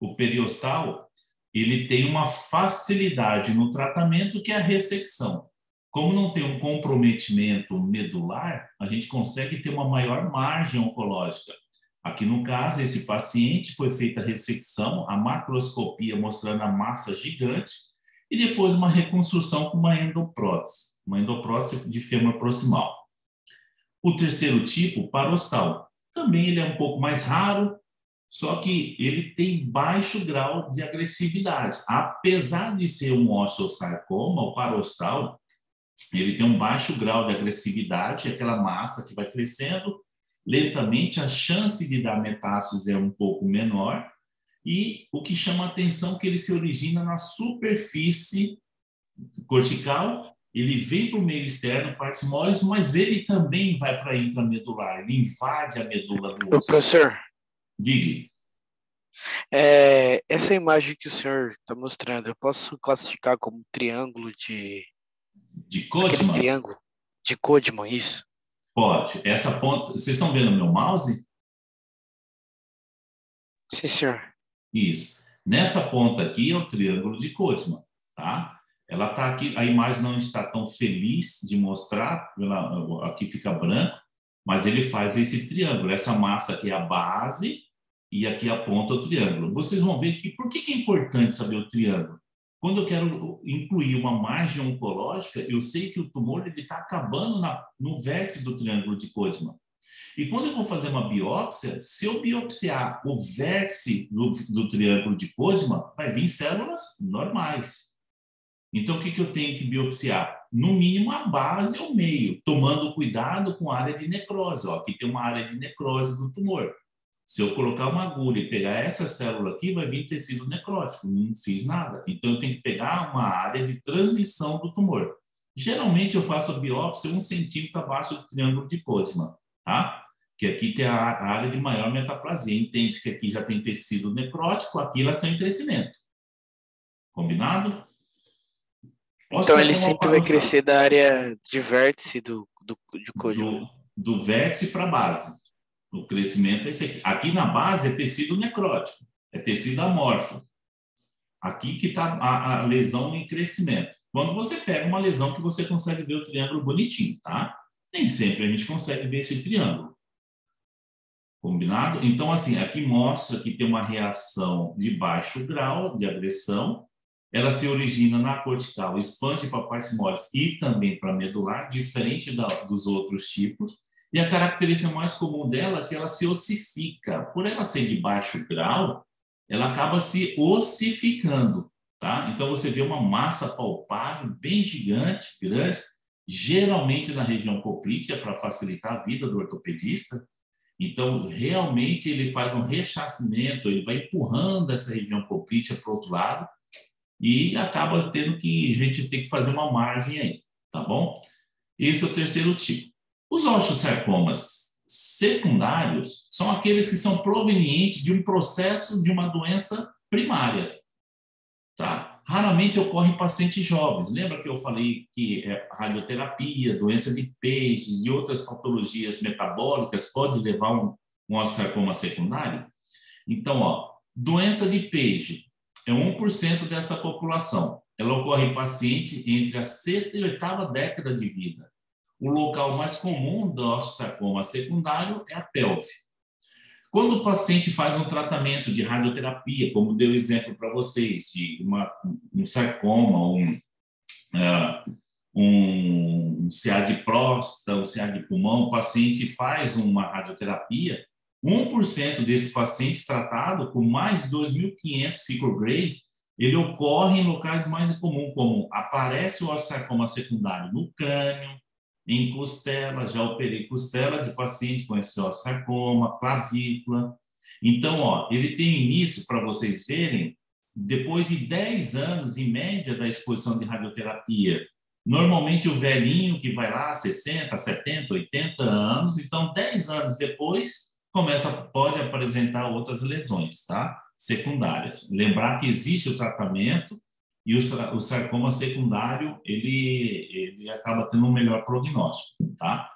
O periostal, ele tem uma facilidade no tratamento que é a ressecção. Como não tem um comprometimento medular, a gente consegue ter uma maior margem oncológica. Aqui no caso, esse paciente foi feita a ressecção, a macroscopia mostrando a massa gigante e depois uma reconstrução com uma endoprótese de fêmur proximal. O terceiro tipo, parostal, também ele é um pouco mais raro, só que ele tem baixo grau de agressividade. Apesar de ser um osteosarcoma, o parostal, ele tem um baixo grau de agressividade, aquela massa que vai crescendo lentamente, a chance de dar metástase é um pouco menor, e o que chama a atenção é que ele se origina na superfície cortical, ele vem para o meio externo, partes moles, mas ele também vai para a intramedular, ele invade a medula do osso. Professor, Diga. Essa imagem que o senhor está mostrando, eu posso classificar como triângulo de Kodyman? Triângulo de Kodyman, isso? Pode. Essa ponta, vocês estão vendo o meu mouse? Sim, senhor. Isso. Nessa ponta aqui é o triângulo de Kodyman, tá? Ela está aqui, a imagem não está tão feliz de mostrar, aqui fica branco, mas ele faz esse triângulo. Essa massa aqui é a base e aqui a ponta o triângulo. Vocês vão ver que por que é importante saber o triângulo? Quando eu quero incluir uma margem oncológica, eu sei que o tumor está acabando no vértice do triângulo de Kodyman. E quando eu vou fazer uma biópsia, se eu biopsiar o vértice do triângulo de Kodyman, vai vir células normais. Então, o que eu tenho que biopsiar? No mínimo, a base ou meio, tomando cuidado com a área de necrose. Ó, aqui tem uma área de necrose do tumor. Se eu colocar uma agulha e pegar essa célula aqui, vai vir tecido necrótico. Não fiz nada. Então, eu tenho que pegar uma área de transição do tumor. Geralmente, eu faço a biópsia 1 centímetro abaixo do triângulo de Kodyman, tá? Que aqui tem a área de maior metaplasia. Entende-se que aqui já tem tecido necrótico, aqui elas estão em crescimento. Combinado? Então, ele sempre vai crescer da área de vértice de Kodyman. Do vértice para a base. O crescimento é esse aqui. Aqui na base é tecido necrótico, é tecido amorfo. Aqui que está a lesão em crescimento. Quando você pega uma lesão que você consegue ver o triângulo bonitinho, tá? Nem sempre a gente consegue ver esse triângulo. Combinado? Então, assim, aqui mostra que tem uma reação de baixo grau de agressão. Ela se origina na cortical, expande para partes moles e também para medular, diferente dos outros tipos. E a característica mais comum dela é que ela se ossifica. Por ela ser de baixo grau, ela acaba se ossificando, tá? Então, você vê uma massa palpável, bem gigante, grande, geralmente na região poplítea, para facilitar a vida do ortopedista. Então, realmente, ele faz um rechascimento, ele vai empurrando essa região poplítea para o outro lado e acaba tendo que a gente tem que fazer uma margem aí, tá bom? Esse é o terceiro tipo. Os osteosarcomas secundários são aqueles que são provenientes de um processo de uma doença primária, tá? Raramente ocorre em pacientes jovens. Lembra que eu falei que radioterapia, doença de Page e outras patologias metabólicas pode levar um osteosarcoma secundário? Então, ó, doença de Page é 1% dessa população. Ela ocorre em paciente entre a 6ª e 8ª década de vida. O local mais comum do osteosarcoma secundário é a pelve. Quando o paciente faz um tratamento de radioterapia, como deu exemplo para vocês, de um sarcoma, um CA de próstata, um CA de pulmão, o paciente faz uma radioterapia, 1% desses pacientes tratados com mais de 2.500 Sickle grade, ele ocorre em locais mais comuns, como aparece o osteosarcoma secundário no crânio, em costela, já operei costela de paciente com esse osteosarcoma, clavícula. Então, ó, ele tem início, para vocês verem, depois de 10 anos, em média, da exposição de radioterapia. Normalmente, o velhinho que vai lá, 60, 70, 80 anos, então, 10 anos depois, pode apresentar outras lesões, tá? Secundárias. Lembrar que existe o tratamento e o sarcoma secundário, ele acaba tendo um melhor prognóstico, tá?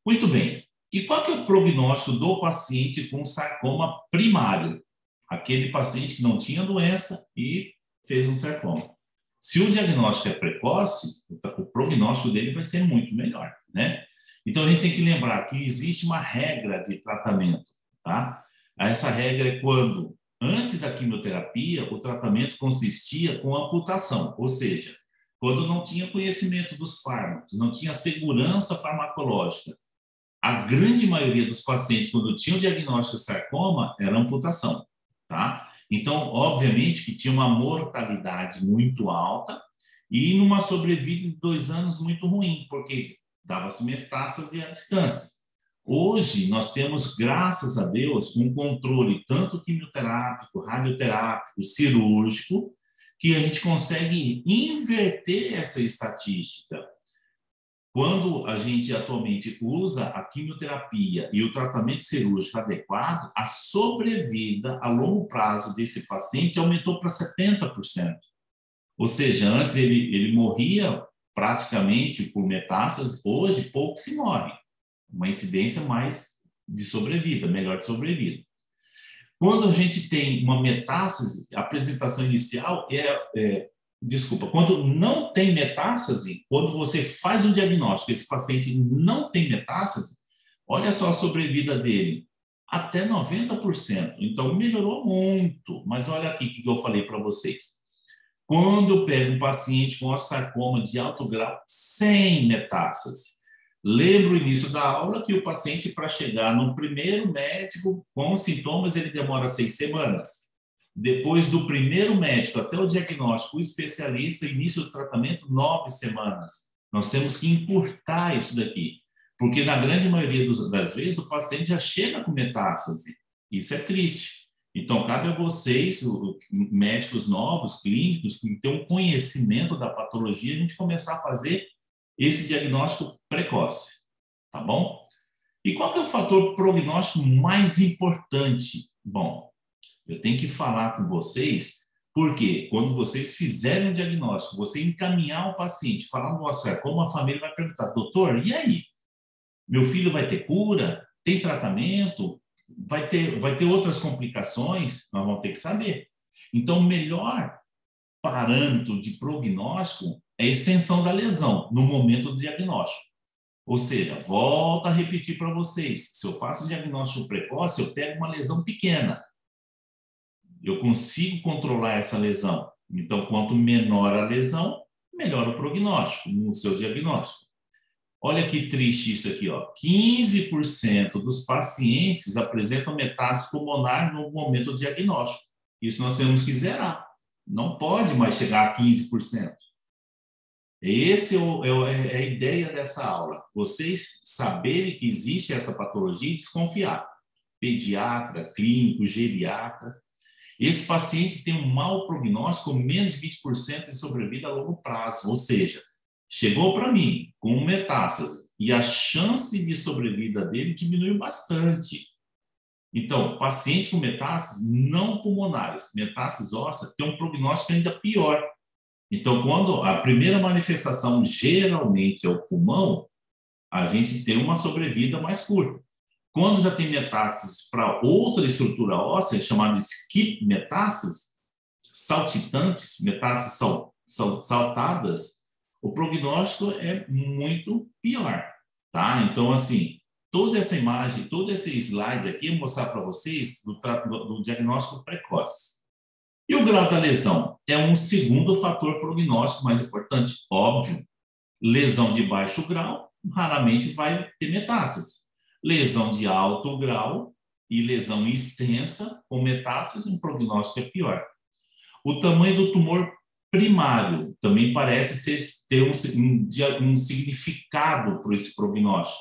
Muito bem. E qual que é o prognóstico do paciente com sarcoma primário? Aquele paciente que não tinha doença e fez um sarcoma. Se o diagnóstico é precoce, o prognóstico dele vai ser muito melhor, né? Então, a gente tem que lembrar que existe uma regra de tratamento, tá? Essa regra é quando, antes da quimioterapia, o tratamento consistia com amputação, ou seja, quando não tinha conhecimento dos fármacos, não tinha segurança farmacológica, a grande maioria dos pacientes, quando tinham o diagnóstico de sarcoma, era amputação, tá? Então, obviamente que tinha uma mortalidade muito alta e numa sobrevida de 2 anos muito ruim, porque dava-se metástase à distância. Hoje, nós temos, graças a Deus, um controle tanto quimioterápico, radioterápico, cirúrgico, que a gente consegue inverter essa estatística. Quando a gente atualmente usa a quimioterapia e o tratamento cirúrgico adequado, a sobrevida a longo prazo desse paciente aumentou para 70%. Ou seja, antes ele morria praticamente por metástase, hoje pouco se morre. Uma incidência mais de sobrevida, melhor de sobrevida. Quando a gente tem uma metástase, a apresentação inicial quando não tem metástase, quando você faz o diagnóstico, esse paciente não tem metástase, olha só a sobrevida dele, até 90%. Então, melhorou muito. Mas olha aqui o que eu falei para vocês. Quando eu pego um paciente com osteosarcoma de alto grau, sem metástase, lembro o início da aula que o paciente, para chegar no primeiro médico com sintomas, ele demora 6 semanas. Depois do primeiro médico até o diagnóstico, o especialista, início do tratamento, 9 semanas. Nós temos que encurtar isso daqui, porque na grande maioria das vezes o paciente já chega com metástase. Isso é triste. Então, cabe a vocês, médicos novos, clínicos, que têm um conhecimento da patologia, a gente começar a fazer esse diagnóstico precoce, tá bom? E qual que é o fator prognóstico mais importante? Bom, eu tenho que falar com vocês, porque quando vocês fizerem o diagnóstico, você encaminhar o paciente, falar no vosso como a família vai perguntar, doutor, e aí? Meu filho vai ter cura? Tem tratamento? Vai ter outras complicações? Nós vamos ter que saber. Então, o melhor parâmetro de prognóstico é a extensão da lesão no momento do diagnóstico. Ou seja, volto a repetir para vocês, se eu faço o diagnóstico precoce, eu pego uma lesão pequena. Eu consigo controlar essa lesão. Então, quanto menor a lesão, melhor o prognóstico no seu diagnóstico. Olha que triste isso aqui, ó. 15% dos pacientes apresentam metástase pulmonar no momento do diagnóstico. Isso nós temos que zerar. Não pode mais chegar a 15%. Essa é a ideia dessa aula. Vocês saberem que existe essa patologia e desconfiar. Pediatra, clínico, geriatra. Esse paciente tem um mau prognóstico, menos de 20% de sobrevida a longo prazo. Ou seja, chegou para mim com metástase e a chance de sobrevida dele diminuiu bastante. Então, paciente com metástases não pulmonares, metástases ósseas, tem um prognóstico ainda pior. Então, quando a primeira manifestação geralmente é o pulmão, a gente tem uma sobrevida mais curta. Quando já tem metástases para outra estrutura óssea, chamada skip metástases, saltitantes, metástases saltadas, o prognóstico é muito pior, tá? Então, assim, toda essa imagem, todo esse slide aqui é mostrar para vocês do diagnóstico precoce. E o grau da lesão é um segundo fator prognóstico mais importante, óbvio. Lesão de baixo grau raramente vai ter metástase. Lesão de alto grau e lesão extensa, com metástase, um prognóstico é pior. O tamanho do tumor primário também parece ter um significado para esse prognóstico.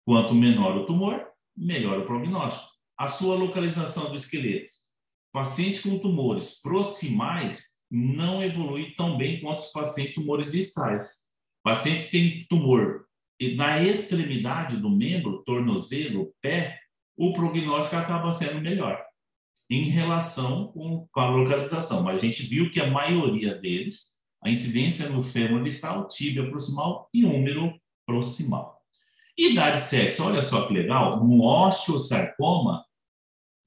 Quanto menor o tumor, melhor o prognóstico. A sua localização do esqueleto. Pacientes com tumores proximais não evolui tão bem quanto os pacientes com tumores distais. Paciente que tem tumor na extremidade do membro, tornozelo, pé, o prognóstico acaba sendo melhor em relação com a localização. Mas a gente viu que a maioria deles, a incidência no fêmur distal, tíbia proximal e húmero proximal. Idade e sexo, olha só que legal, no osteosarcoma,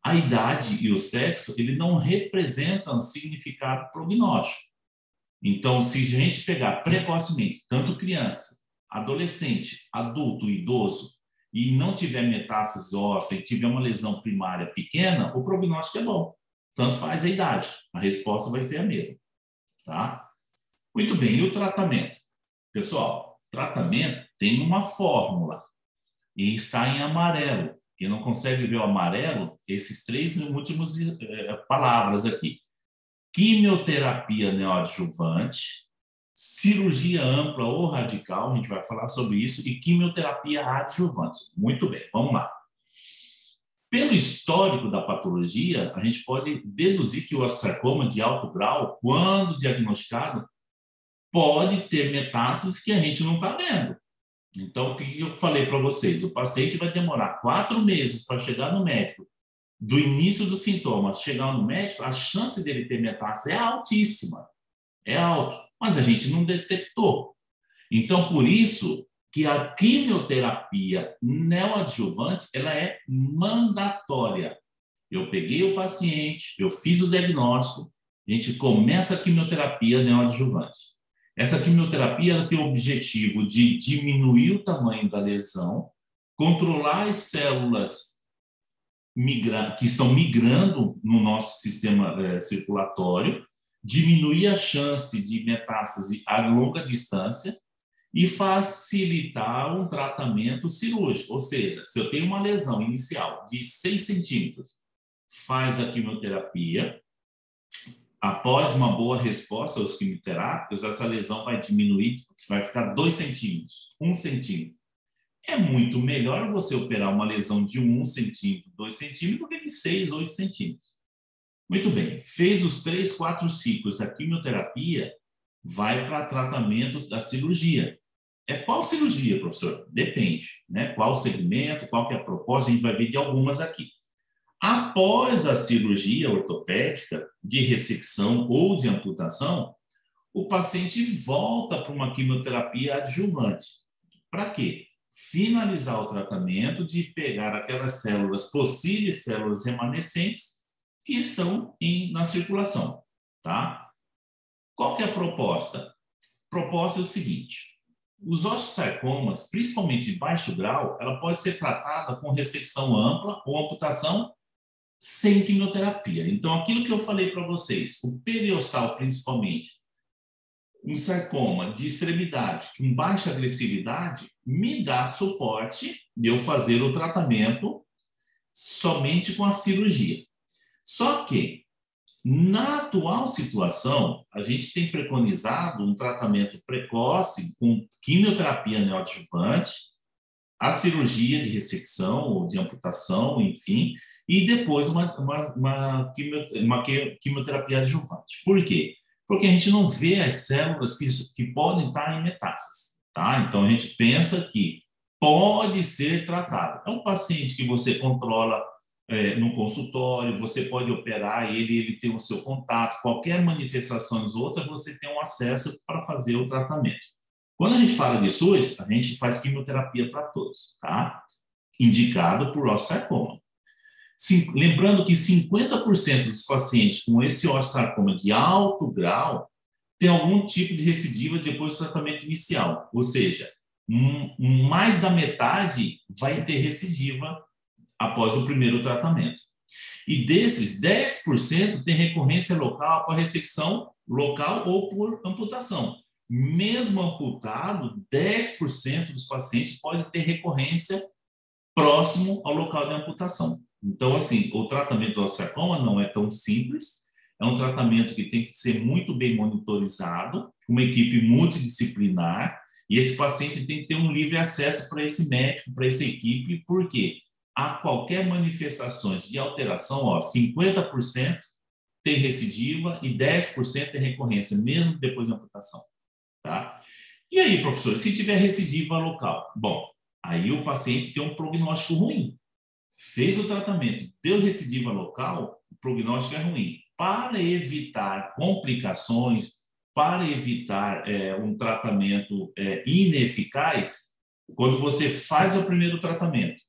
a idade e o sexo, ele não representam significado prognóstico. Então, se a gente pegar precocemente, tanto criança, adolescente, adulto, idoso, e não tiver metástase óssea e tiver uma lesão primária pequena, o prognóstico é bom. Tanto faz a idade, a resposta vai ser a mesma. Tá? Muito bem, e o tratamento? Pessoal, tratamento tem uma fórmula e está em amarelo. Quem não consegue ver o amarelo, esses 3 últimos palavras aqui. Quimioterapia neoadjuvante, cirurgia ampla ou radical, a gente vai falar sobre isso, e quimioterapia adjuvante. Muito bem, vamos lá. Pelo histórico da patologia, a gente pode deduzir que o osteosarcoma de alto grau, quando diagnosticado, pode ter metástases que a gente não está vendo. Então, o que eu falei para vocês? O paciente vai demorar 4 meses para chegar no médico, do início dos sintomas, chegar no médico, a chance dele ter metástase é altíssima, é alto, mas a gente não detectou. Então, por isso que a quimioterapia neoadjuvante, ela é mandatória. Eu peguei o paciente, eu fiz o diagnóstico, a gente começa a quimioterapia neoadjuvante. Essa quimioterapia ela tem o objetivo de diminuir o tamanho da lesão, controlar as células que estão migrando no nosso sistema circulatório, diminuir a chance de metástase a longa distância e facilitar um tratamento cirúrgico. Ou seja, se eu tenho uma lesão inicial de 6 centímetros, faz a quimioterapia. Após uma boa resposta aos quimioterápicos, essa lesão vai diminuir, vai ficar 2 centímetros, 1 centímetro. É muito melhor você operar uma lesão de 1 centímetro, 2 centímetros, do que de 6, 8 centímetros. Muito bem, fez os 3, 4 ciclos da quimioterapia, vai para tratamentos da cirurgia. É qual cirurgia, professor? Depende, né? Qual segmento, qual que é a proposta, a gente vai ver de algumas aqui. Após a cirurgia ortopédica de ressecção ou de amputação, o paciente volta para uma quimioterapia adjuvante. Para quê? Finalizar o tratamento de pegar aquelas células, possíveis células remanescentes que estão na circulação, tá? Qual que é a proposta? A proposta é o seguinte: os osteosarcomas, principalmente de baixo grau, ela pode ser tratada com ressecção ampla ou amputação sem quimioterapia. Então, aquilo que eu falei para vocês, o periostal principalmente, um sarcoma de extremidade com baixa agressividade, me dá suporte de eu fazer o tratamento somente com a cirurgia. Só que, na atual situação, a gente tem preconizado um tratamento precoce com quimioterapia neoadjuvante, a cirurgia de ressecção ou de amputação, enfim, e depois uma quimioterapia adjuvante. Por quê? Porque a gente não vê as células que podem estar em metástase, tá? Então, a gente pensa que pode ser tratado. É um paciente que você controla no consultório, você pode operar ele tem o seu contato, qualquer manifestação ou outra, você tem um acesso para fazer o tratamento. Quando a gente fala de SUS, a gente faz quimioterapia para todos, tá? Indicado por osteosarcoma. Lembrando que 50% dos pacientes com esse osteosarcoma de alto grau tem algum tipo de recidiva depois do tratamento inicial. Ou seja, mais da metade vai ter recidiva após o primeiro tratamento. E desses, 10% tem recorrência local com a ressecção local ou por amputação. Mesmo amputado, 10% dos pacientes pode ter recorrência próximo ao local de amputação. Então, assim, o tratamento do osteosarcoma não é tão simples, é um tratamento que tem que ser muito bem monitorizado, uma equipe multidisciplinar, e esse paciente tem que ter um livre acesso para esse médico, para essa equipe, porque a qualquer manifestações de alteração, ó, 50% tem recidiva e 10% tem recorrência, mesmo depois da amputação, tá? E aí, professor, se tiver recidiva local? Bom, aí o paciente tem um prognóstico ruim. Fez o tratamento, deu recidiva local, o prognóstico é ruim. Para evitar complicações, para evitar um tratamento ineficaz, quando você faz o primeiro tratamento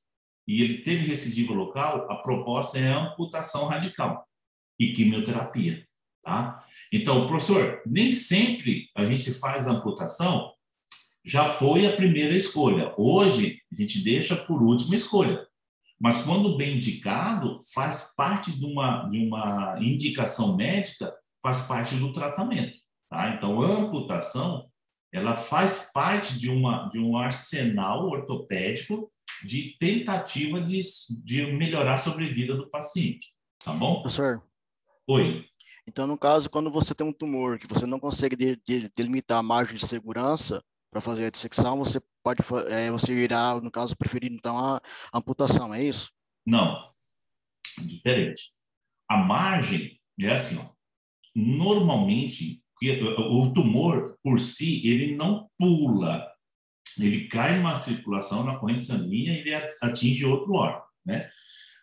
e ele teve recidiva local, a proposta é a amputação radical e quimioterapia, tá? Então, professor, nem sempre a gente faz a amputação, já foi a primeira escolha. Hoje, a gente deixa por última escolha. Mas, quando bem indicado, faz parte de uma indicação médica, faz parte do tratamento, tá? Então, a amputação, ela faz parte de um arsenal ortopédico de tentativa de melhorar a sobrevida do paciente, tá bom? Professor, Oi. então, no caso, quando você tem um tumor que você não consegue delimitar a margem de segurança para fazer a dissecção, você irá, no caso, preferir, então, a amputação, é isso? Não, diferente. A margem é assim, ó, normalmente, o tumor, por si, ele não pula, ele cai numa circulação, na corrente sanguínea, e ele atinge outro órgão, né?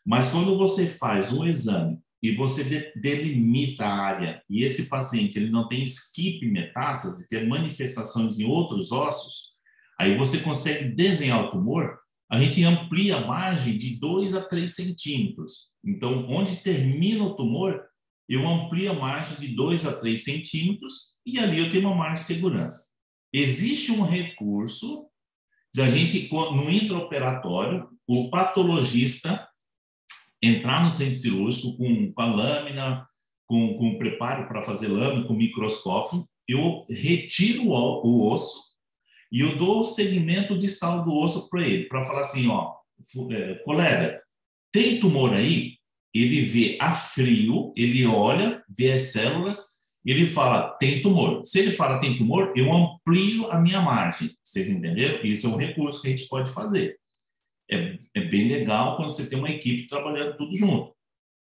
Mas quando você faz um exame e você delimita a área e esse paciente ele não tem skip metástase, tem manifestações em outros ossos, aí você consegue desenhar o tumor, a gente amplia a margem de 2 a 3 centímetros. Então, onde termina o tumor, eu amplio a margem de 2 a 3 centímetros e ali eu tenho uma margem de segurança. Existe um recurso da gente, no intraoperatório, o patologista entrar no centro cirúrgico com a lâmina, com o preparo para fazer lâmina, com microscópio, eu retiro o osso e eu dou o segmento distal do osso para ele, para falar assim, ó, colega, tem tumor aí? Ele vê a frio, ele olha, vê as células, ele fala, tem tumor. Se ele fala, tem tumor, eu amplio a minha margem. Vocês entenderam? Isso é um recurso que a gente pode fazer. É bem legal quando você tem uma equipe trabalhando tudo junto.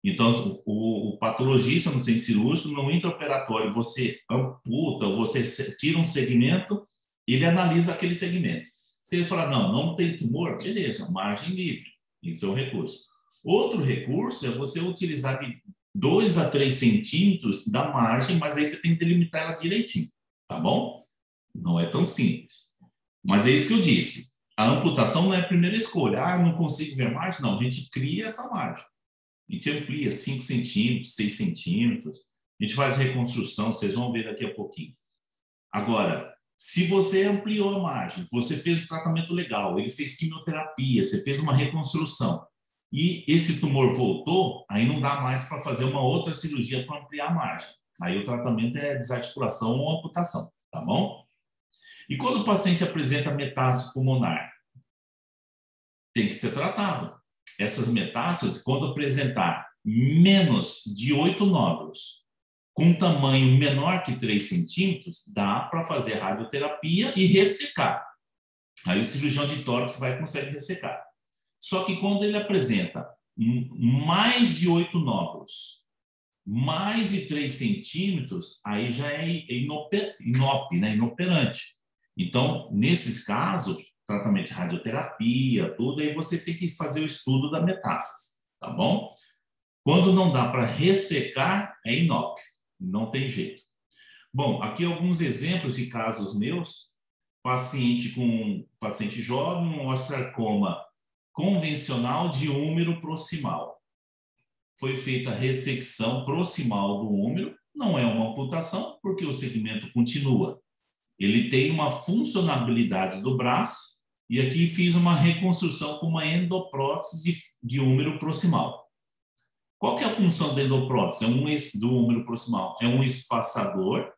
Então, o patologista no centro cirúrgico, no intraoperatório, você amputa, você tira um segmento, ele analisa aquele segmento. Se ele falar, não tem tumor, beleza, margem livre. Isso é um recurso. Outro recurso é você utilizar de 2 a 3 centímetros da margem, mas aí você tem que delimitar ela direitinho, tá bom? Não é tão simples. Mas é isso que eu disse. A amputação não é a primeira escolha. Ah, não consigo ver margem? Não, a gente cria essa margem. A gente amplia 5 centímetros, 6 centímetros. A gente faz reconstrução, vocês vão ver daqui a pouquinho. Agora, se você ampliou a margem, você fez o tratamento legal, ele fez quimioterapia, você fez uma reconstrução, e esse tumor voltou, aí não dá mais para fazer uma outra cirurgia para ampliar a margem. Aí o tratamento é desarticulação ou amputação, tá bom? E quando o paciente apresenta metástase pulmonar, tem que ser tratado. Essas metástases, quando apresentar menos de 8 nódulos, com tamanho menor que 3 centímetros, dá para fazer radioterapia e ressecar. Aí o cirurgião de tórax vai conseguir ressecar. Só que quando ele apresenta mais de 8 nódulos, mais de 3 centímetros, aí já é inoperante. Então, nesses casos, tratamento de radioterapia, tudo, aí você tem que fazer o estudo da metástase, tá bom? Quando não dá para ressecar, é inópio, não tem jeito. Bom, aqui alguns exemplos de casos meus, paciente jovem, um osteosarcoma convencional de úmero proximal. Foi feita a ressecção proximal do úmero, não é uma amputação, porque o segmento continua. Ele tem uma funcionabilidade do braço, e aqui fiz uma reconstrução com uma endoprótese de úmero proximal. Qual que é a função da endoprótese? Do úmero proximal? É um espaçador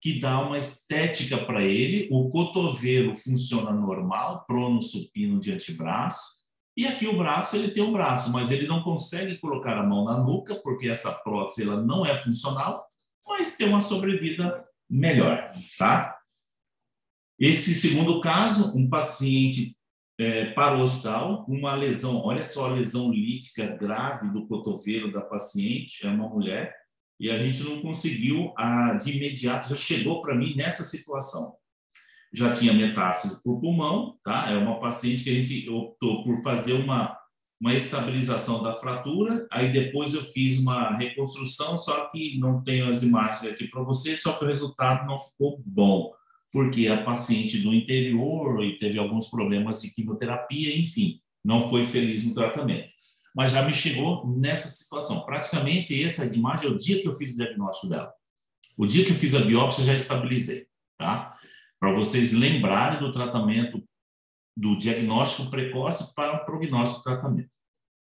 que dá uma estética para ele. O cotovelo funciona normal, prono, supino de antebraço. E aqui o braço, ele tem um braço, mas ele não consegue colocar a mão na nuca, porque essa prótese ela não é funcional, mas tem uma sobrevida melhor, tá? Esse segundo caso, um paciente parostal, uma lesão, olha só a lesão lítica grave do cotovelo da paciente, é uma mulher, e a gente não conseguiu, de imediato, já chegou para mim nessa situação. Já tinha metástase para o pulmão, tá? É uma paciente que a gente optou por fazer uma estabilização da fratura, aí depois eu fiz uma reconstrução, só que não tenho as imagens aqui para vocês, só que o resultado não ficou bom, porque a paciente do interior e teve alguns problemas de quimioterapia, enfim, não foi feliz no tratamento. Mas já me chegou nessa situação. Praticamente essa imagem é o dia que eu fiz o diagnóstico dela. O dia que eu fiz a biópsia, já estabilizei, tá? Para vocês lembrarem do tratamento, do diagnóstico precoce para o prognóstico do tratamento,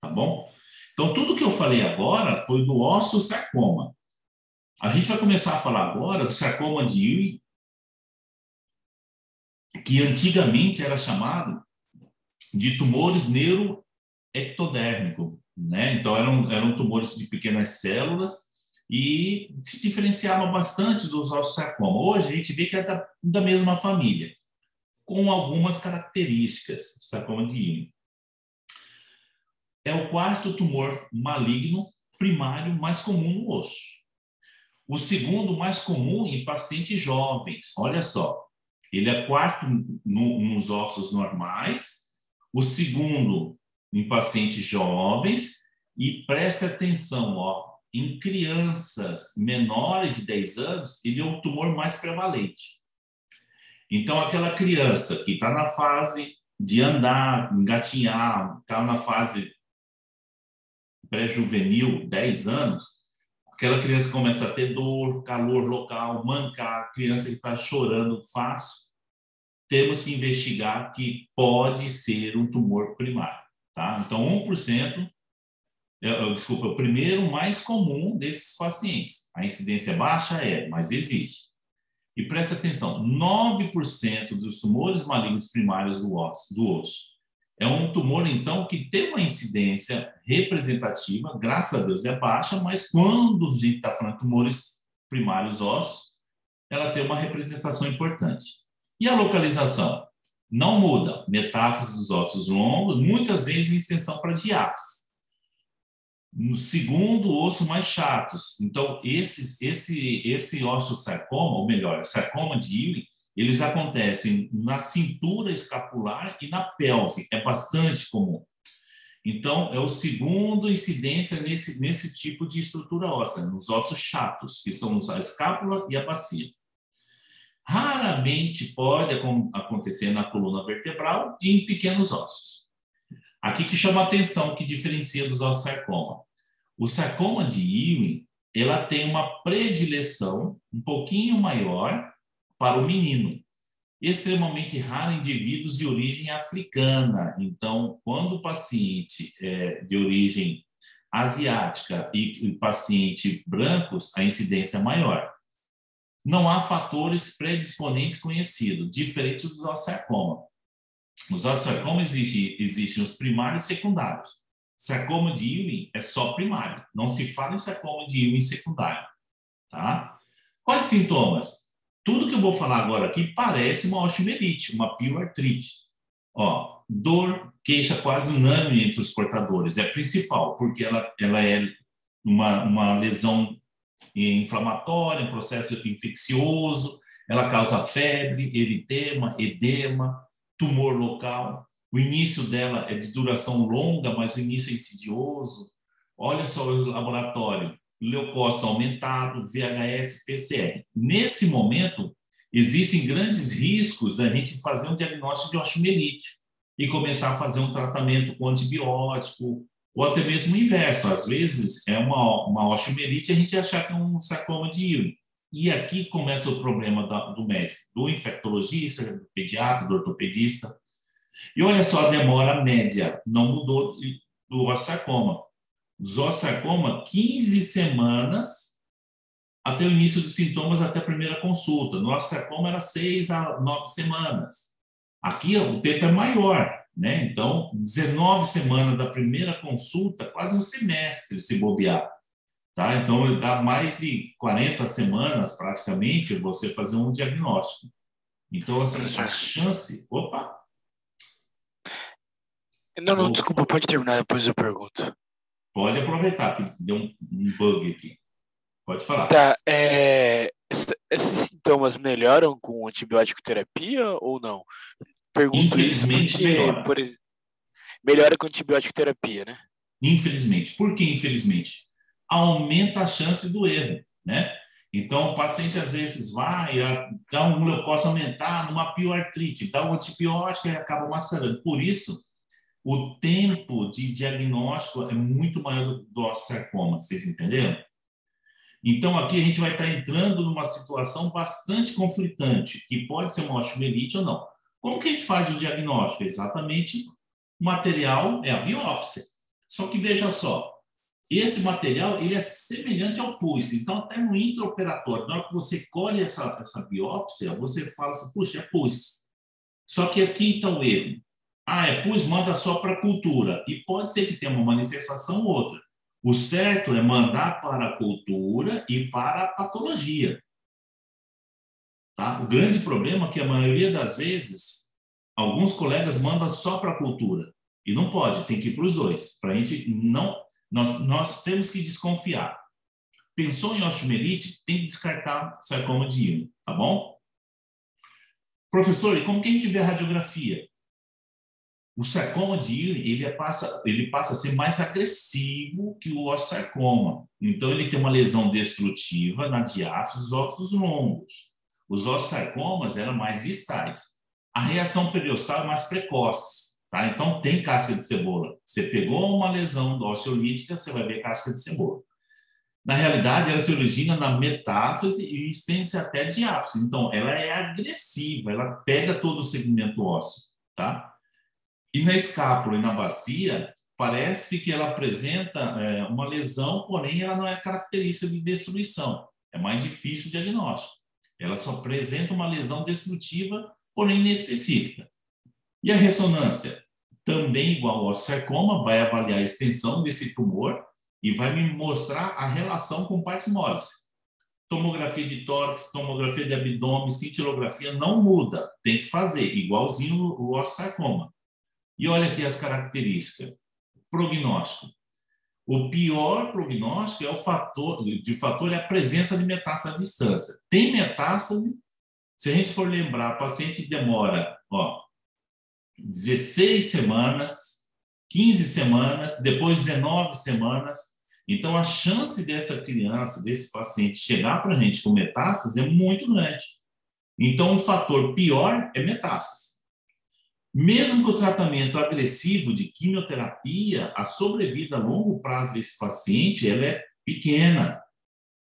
tá bom? Então, tudo que eu falei agora foi do osteosarcoma. A gente vai começar a falar agora do sarcoma de Ewing, que antigamente era chamado de tumores neuroectodérmicos, né? Então, eram tumores de pequenas células e se diferenciavam bastante dos osteosarcoma. Hoje, a gente vê que é da mesma família, com algumas características, o sarcoma de Ewing. É o quarto tumor maligno primário mais comum no osso. O segundo mais comum em pacientes jovens, olha só. Ele é quarto nos ossos normais, o segundo em pacientes jovens, e presta atenção, ó, em crianças menores de 10 anos, ele é o tumor mais prevalente. Então, aquela criança que está na fase de andar, engatinhar, está na fase pré-juvenil, 10 anos, aquela criança começa a ter dor, calor local, mancar, criança que está chorando fácil, temos que investigar que pode ser um tumor primário, tá? Então, 1%, desculpa, o primeiro mais comum desses pacientes. A incidência baixa mas existe. E presta atenção, 9% dos tumores malignos primários do osso. É um tumor, então, que tem uma incidência representativa, graças a Deus é baixa, mas quando a gente está falando de tumores primários ossos, ela tem uma representação importante. E a localização? Não muda. Metáfise dos ossos longos, muitas vezes em extensão para diáfise. No segundo, osso mais chatos. Então, esse osteosarcoma, ou melhor, sarcoma de Ewing, eles acontecem na cintura escapular e na pelve. É bastante comum. Então, é o segundo incidência nesse tipo de estrutura óssea, nos ossos chatos, que são a escápula e a bacia. Raramente pode acontecer na coluna vertebral e em pequenos ossos. Aqui que chama a atenção, que diferencia dos osteosarcoma. O sarcoma de Ewing, ela tem uma predileção um pouquinho maior para o menino. Extremamente raro em indivíduos de origem africana. Então, quando o paciente é de origem asiática e paciente brancos, a incidência é maior. Não há fatores predisponentes conhecidos, diferente dos osteosarcoma. Nos osteosarcomas existem os primários e secundários. Sarcoma de Ewing é só primário. Não se fala em sarcoma de Ewing secundário. Tá? Quais sintomas? Tudo que eu vou falar agora aqui parece uma osteomielite, uma piloartrite. Ó, dor, queixa quase unânime entre os portadores. É a principal, porque ela é uma lesão inflamatória, um processo infeccioso, ela causa febre, eritema, edema, tumor local. O início dela é de duração longa, mas o início é insidioso. Olha só o laboratório, leucócito aumentado, VHS, PCR. Nesse momento, existem grandes riscos da gente fazer um diagnóstico de osteomielite e começar a fazer um tratamento com antibiótico, ou até mesmo o inverso. Às vezes, é uma osteomielite e a gente achar que é um sarcoma de Ewing. E aqui começa o problema do médico, do infectologista, do pediatra, do ortopedista. E olha só a demora média, não mudou do osteosarcoma. Dos osteosarcoma, 15 semanas até o início dos sintomas, até a primeira consulta. No osteosarcoma era 6 a 9 semanas. Aqui o tempo é maior, né? Então, 19 semanas da primeira consulta, quase um semestre se bobear, tá? Então, dá mais de 40 semanas, praticamente, você fazer um diagnóstico. Então, assim, a chance... Opa! Não, desculpa, pode terminar, depois eu pergunto. Pode aproveitar, que deu um bug aqui. Pode falar. Tá, esses sintomas melhoram com antibiótico terapia ou não? Pergunto isso porque, melhora. por exemplo, melhora com antibiótico terapia, né? Infelizmente. Por que infelizmente? Aumenta a chance do erro, né? Então, o paciente às vezes vai dar um glucose aumentar numa pioartrite, dá o antibiótico e acaba mascarando. Por isso, o tempo de diagnóstico é muito maior do osteosarcoma, vocês entenderam? Então, aqui a gente vai estar entrando numa situação bastante conflitante, que pode ser uma osteomielite ou não. Como que a gente faz o diagnóstico? Exatamente, o material é a biópsia. Só que veja só, esse material ele é semelhante ao pus. Então, até no intraoperatório, na hora que você colhe essa biópsia, você fala assim, puxa, é pus. Só que aqui está o erro. É pus, manda só para a cultura. E pode ser que tenha uma manifestação ou outra. O certo é mandar para a cultura e para a patologia. Tá? O grande problema é que a maioria das vezes, alguns colegas mandam só para a cultura. E não pode, tem que ir para os dois. Para a gente não... Nós temos que desconfiar. Pensou em osteomielite, tem que descartar sarcoma de Ewing, tá bom? Professor, e como que a gente vê a radiografia? O sarcoma de Ewing, ele passa a ser mais agressivo que o osteosarcoma. Então, ele tem uma lesão destrutiva na diáfise dos ossos longos. Os osteosarcomas eram mais distais. A reação periostal é mais precoce. Tá? Então, tem casca de cebola. Você pegou uma lesão osteolítica, você vai ver casca de cebola. Na realidade, ela se origina na metáfise e estende-se até a diáfise. Então, ela é agressiva, ela pega todo o segmento ósseo. Tá? E na escápula e na bacia, parece que ela apresenta uma lesão, porém, ela não é característica de destruição. É mais difícil o diagnóstico. Ela só apresenta uma lesão destrutiva, porém inespecífica. E a ressonância? Também igual ao osteosarcoma, vai avaliar a extensão desse tumor e vai me mostrar a relação com partes moles. Tomografia de tórax, tomografia de abdômen, cintilografia não muda, tem que fazer, igualzinho o osteosarcoma. E olha aqui as características. Prognóstico. O pior prognóstico é o fator é a presença de metástase à distância. Tem metástase, se a gente for lembrar, o paciente demora, 16 semanas, 15 semanas, depois 19 semanas. Então, a chance dessa criança, desse paciente, chegar para a gente com metástase é muito grande. Então, o fator pior é metástase. Mesmo com o tratamento agressivo de quimioterapia, a sobrevida a longo prazo desse paciente ela é pequena.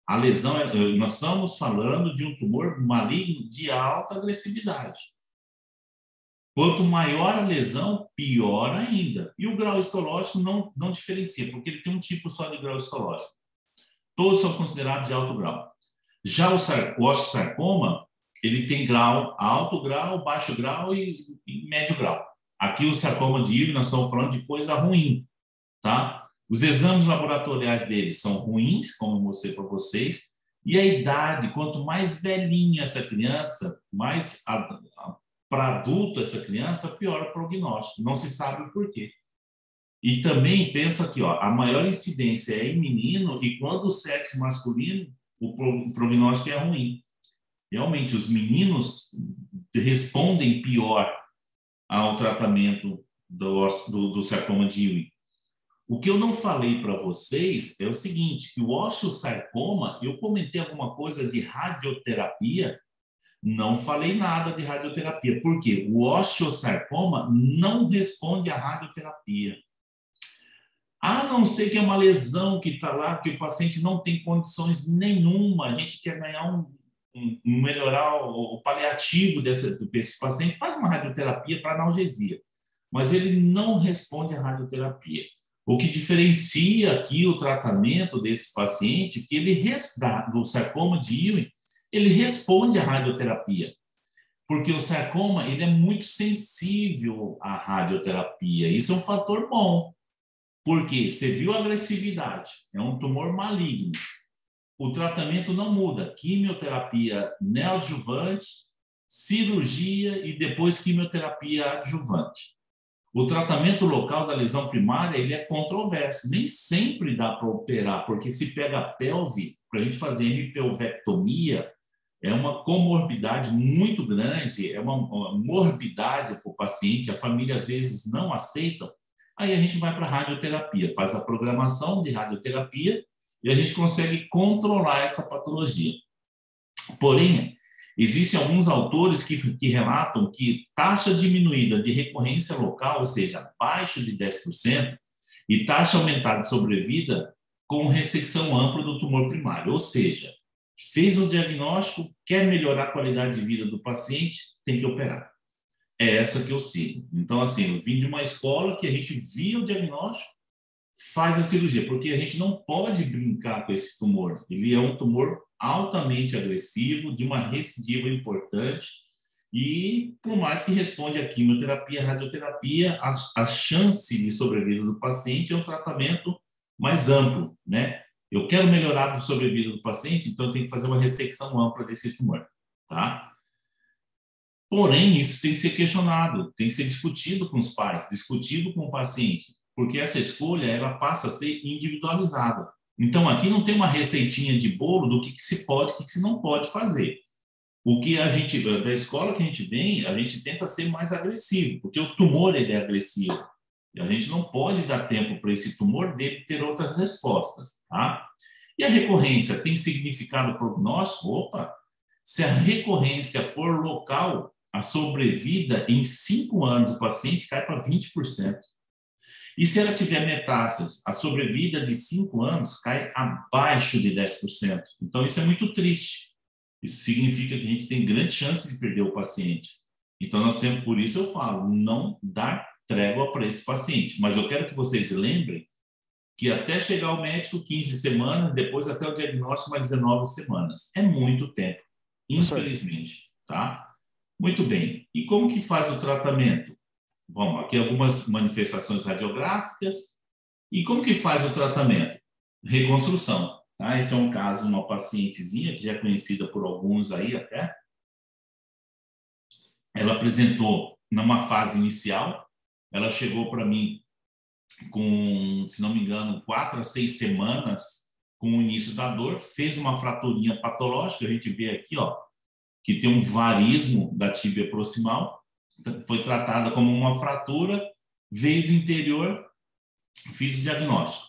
A lesão, nós estamos falando de um tumor maligno de alta agressividade. Quanto maior a lesão, pior ainda. E o grau histológico não diferencia, porque ele tem um tipo só de grau histológico. Todos são considerados de alto grau. Já o osteosarcoma, ele tem grau, alto grau, baixo grau e médio grau. Aqui o sarcoma de Ewing, nós estamos falando de coisa ruim, tá? Os exames laboratoriais dele são ruins, como eu mostrei para vocês, e a idade, quanto mais velhinha essa criança, mais para adulto essa criança, pior o prognóstico. Não se sabe o porquê. E também pensa que a maior incidência é em menino e quando o sexo masculino, o prognóstico é ruim. Realmente, os meninos respondem pior ao tratamento do sarcoma de Ewing. O que eu não falei para vocês é o seguinte, que o osteosarcoma, eu comentei alguma coisa de radioterapia, não falei nada de radioterapia. Por quê? O osteosarcoma não responde à radioterapia. A não ser que é uma lesão que está lá, que o paciente não tem condições nenhuma, a gente quer ganhar melhorar o paliativo desse paciente, faz uma radioterapia para analgesia, mas ele não responde à radioterapia. O que diferencia aqui o tratamento desse paciente, que ele do sarcoma de Ewing, ele responde à radioterapia. porque o sarcoma ele é muito sensível à radioterapia. Isso é um fator bom, porque você viu a agressividade, é um tumor maligno. O tratamento não muda, quimioterapia neoadjuvante, cirurgia e depois quimioterapia adjuvante. O tratamento local da lesão primária ele é controverso, nem sempre dá para operar, porque se pega a pelve, para a gente fazer hemipelvectomia, é uma comorbidade muito grande, é uma morbidade para o paciente, a família às vezes não aceita, aí a gente vai para a radioterapia, faz a programação de radioterapia e a gente consegue controlar essa patologia. Porém, existem alguns autores que relatam que taxa diminuída de recorrência local, ou seja, abaixo de 10%, e taxa aumentada de sobrevida com ressecção ampla do tumor primário. Ou seja, fez o diagnóstico, quer melhorar a qualidade de vida do paciente, tem que operar. É essa que eu sigo. Então, assim, eu vim de uma escola que a gente via o diagnóstico, faz a cirurgia, porque a gente não pode brincar com esse tumor. Ele é um tumor altamente agressivo, de uma recidiva importante, e por mais que responde à quimioterapia, à radioterapia, a chance de sobrevida do paciente é um tratamento mais amplo, né? Eu quero melhorar a sobrevida do paciente, então eu tenho que fazer uma ressecção ampla desse tumor, tá? Porém, isso tem que ser questionado, tem que ser discutido com os pais, discutido com o paciente, porque essa escolha ela passa a ser individualizada. Então, aqui não tem uma receitinha de bolo do que se pode e o que se não pode fazer. O que a gente, da escola que a gente vem, a gente tenta ser mais agressivo, porque o tumor ele é agressivo. E a gente não pode dar tempo para esse tumor dele ter outras respostas, tá? E a recorrência tem significado prognóstico? Opa! Se a recorrência for local, a sobrevida em 5 anos do paciente cai para 20%. E se ela tiver metástase, a sobrevida de 5 anos cai abaixo de 10%. Então, isso é muito triste. Isso significa que a gente tem grande chance de perder o paciente. Então, nós temos, por isso eu falo, não dar trégua para esse paciente. Mas eu quero que vocês lembrem que até chegar ao médico, 15 semanas, depois até o diagnóstico, mais 19 semanas. É muito tempo, infelizmente. Tá? Muito bem. E como que faz o tratamento? Bom, aqui algumas manifestações radiográficas. E como que faz o tratamento? Reconstrução. Tá? Esse é um caso, uma pacientezinha que já é conhecida por alguns aí até. Ela apresentou numa fase inicial, ela chegou para mim com, se não me engano, 4 a 6 semanas com o início da dor, fez uma fraturinha patológica, a gente vê aqui, ó, que tem um varismo da tíbia proximal, foi tratada como uma fratura, veio do interior, fiz o diagnóstico.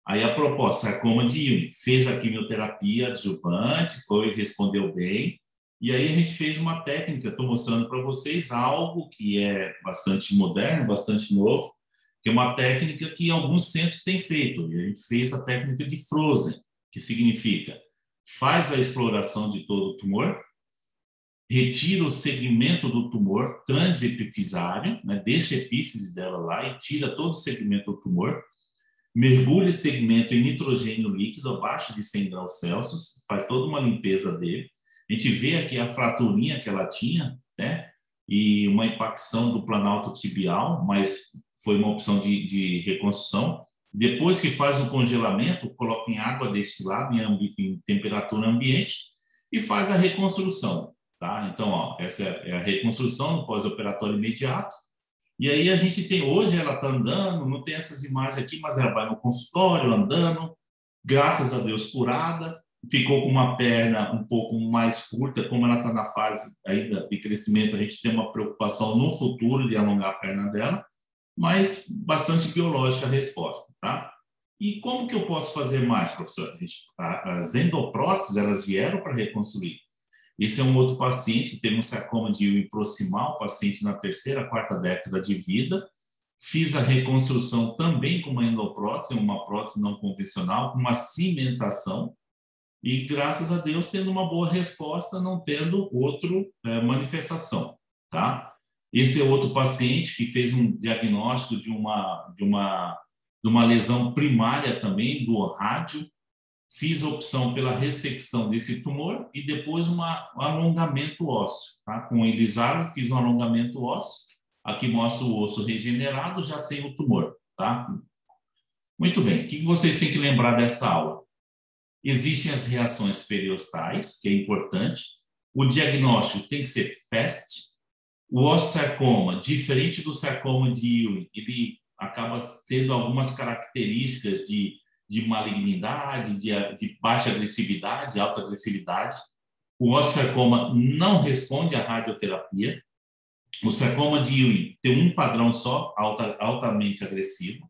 Aí a proposta, sarcoma de Ewing, fez a quimioterapia adjuvante, respondeu bem, e aí a gente fez uma técnica, estou mostrando para vocês algo que é bastante moderno, bastante novo, que é uma técnica que alguns centros têm feito, e a gente fez a técnica de Frozen, que significa, faz a exploração de todo o tumor, retira o segmento do tumor transepifisário, né, deixa a epífise dela lá e tira todo o segmento do tumor, mergulha esse segmento em nitrogênio líquido abaixo de 100 graus Celsius, faz toda uma limpeza dele. A gente vê aqui a fraturinha que ela tinha, né, e uma impacção do planalto tibial, mas foi uma opção de reconstrução. Depois que faz o congelamento, coloca em água destilada, em temperatura ambiente, e faz a reconstrução. Tá? Então, ó, essa é a reconstrução no pós-operatório imediato. E aí a gente tem, hoje ela está andando, não tem essas imagens aqui, mas ela vai no consultório andando, graças a Deus curada, ficou com uma perna um pouco mais curta, como ela está na fase ainda de crescimento, a gente tem uma preocupação no futuro de alongar a perna dela, mas bastante biológica a resposta, tá? E como que eu posso fazer mais, professor? As endopróteses, elas vieram para reconstruir. Esse é um outro paciente que teve um sarcoma de Ewing proximal, paciente na 3ª, 4ª década de vida. Fiz a reconstrução também com uma endoprótese, uma prótese não convencional, com uma cimentação. E, graças a Deus, tendo uma boa resposta, não tendo outra manifestação. Tá? Esse é outro paciente que fez um diagnóstico de uma lesão primária também, do rádio, fiz a opção pela ressecção desse tumor e depois um alongamento ósseo, tá? Com o Elisaro, fiz um alongamento ósseo. Aqui mostra o osso regenerado, já sem o tumor, tá? Muito bem. O que vocês têm que lembrar dessa aula? Existem as reações periostais, que é importante. O diagnóstico tem que ser FAST. O osteosarcoma, diferente do sarcoma de Ewing, ele acaba tendo algumas características de malignidade, de baixa agressividade, alta agressividade. O osteosarcoma não responde à radioterapia. O sarcoma de Ewing tem um padrão só, altamente agressivo.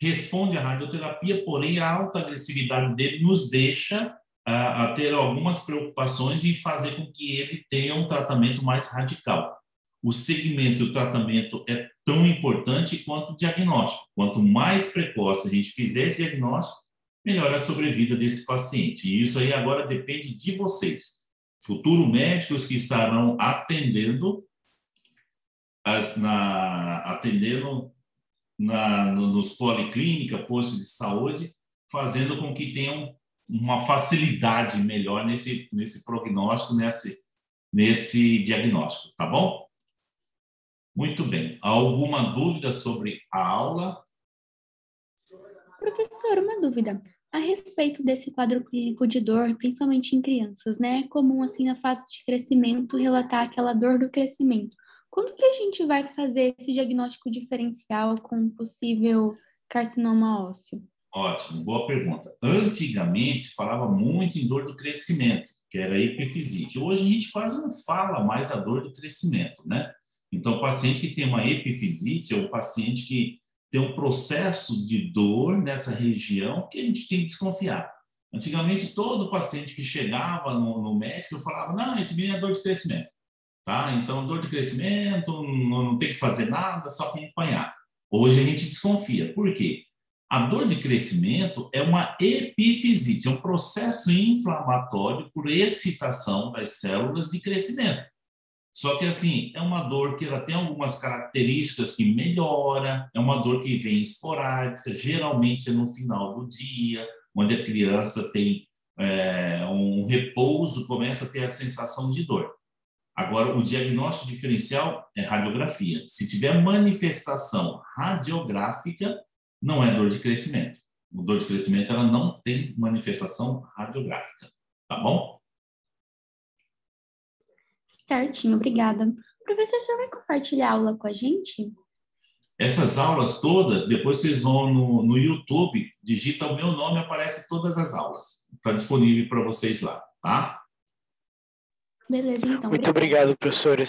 Responde à radioterapia, porém a alta agressividade dele nos deixa a ter algumas preocupações em fazer com que ele tenha um tratamento mais radical. O segmento e o tratamento é tão importante quanto o diagnóstico. Quanto mais precoce a gente fizer esse diagnóstico, melhor a sobrevida desse paciente. E isso aí agora depende de vocês, futuros médicos que estarão atendendo nos policlínica, postos de saúde, fazendo com que tenham uma facilidade melhor nesse prognóstico, nesse diagnóstico, tá bom? Muito bem. Alguma dúvida sobre a aula? Professor, uma dúvida. A respeito desse quadro clínico de dor, principalmente em crianças, né? É comum, assim, na fase de crescimento, relatar aquela dor do crescimento. Quando que a gente vai fazer esse diagnóstico diferencial com um possível carcinoma ósseo? Ótimo, boa pergunta. Antigamente, falava muito em dor do crescimento, que era a epifisite. Hoje a gente quase não fala mais da dor do crescimento, né? Então, o paciente que tem uma epifisite é o paciente que tem um processo de dor nessa região que a gente tem que desconfiar. Antigamente, todo paciente que chegava no médico falava, não, esse menino é dor de crescimento. Tá? Então, dor de crescimento, não tem que fazer nada, só acompanhar. Hoje a gente desconfia. Por quê? A dor de crescimento é uma epifisite, é um processo inflamatório por excitação das células de crescimento. Só que, assim, é uma dor que ela tem algumas características que melhora, é uma dor que vem esporádica, geralmente é no final do dia, onde a criança tem um repouso, começa a ter a sensação de dor. Agora, o diagnóstico diferencial é radiografia. Se tiver manifestação radiográfica, não é dor de crescimento. A dor de crescimento ela não tem manifestação radiográfica. Tá bom? Certinho, obrigada. Professor, o senhor vai compartilhar a aula com a gente? Essas aulas todas, depois vocês vão no YouTube, digita o meu nome, aparece todas as aulas. Está disponível para vocês lá, tá? Beleza, então. Muito obrigado, professor.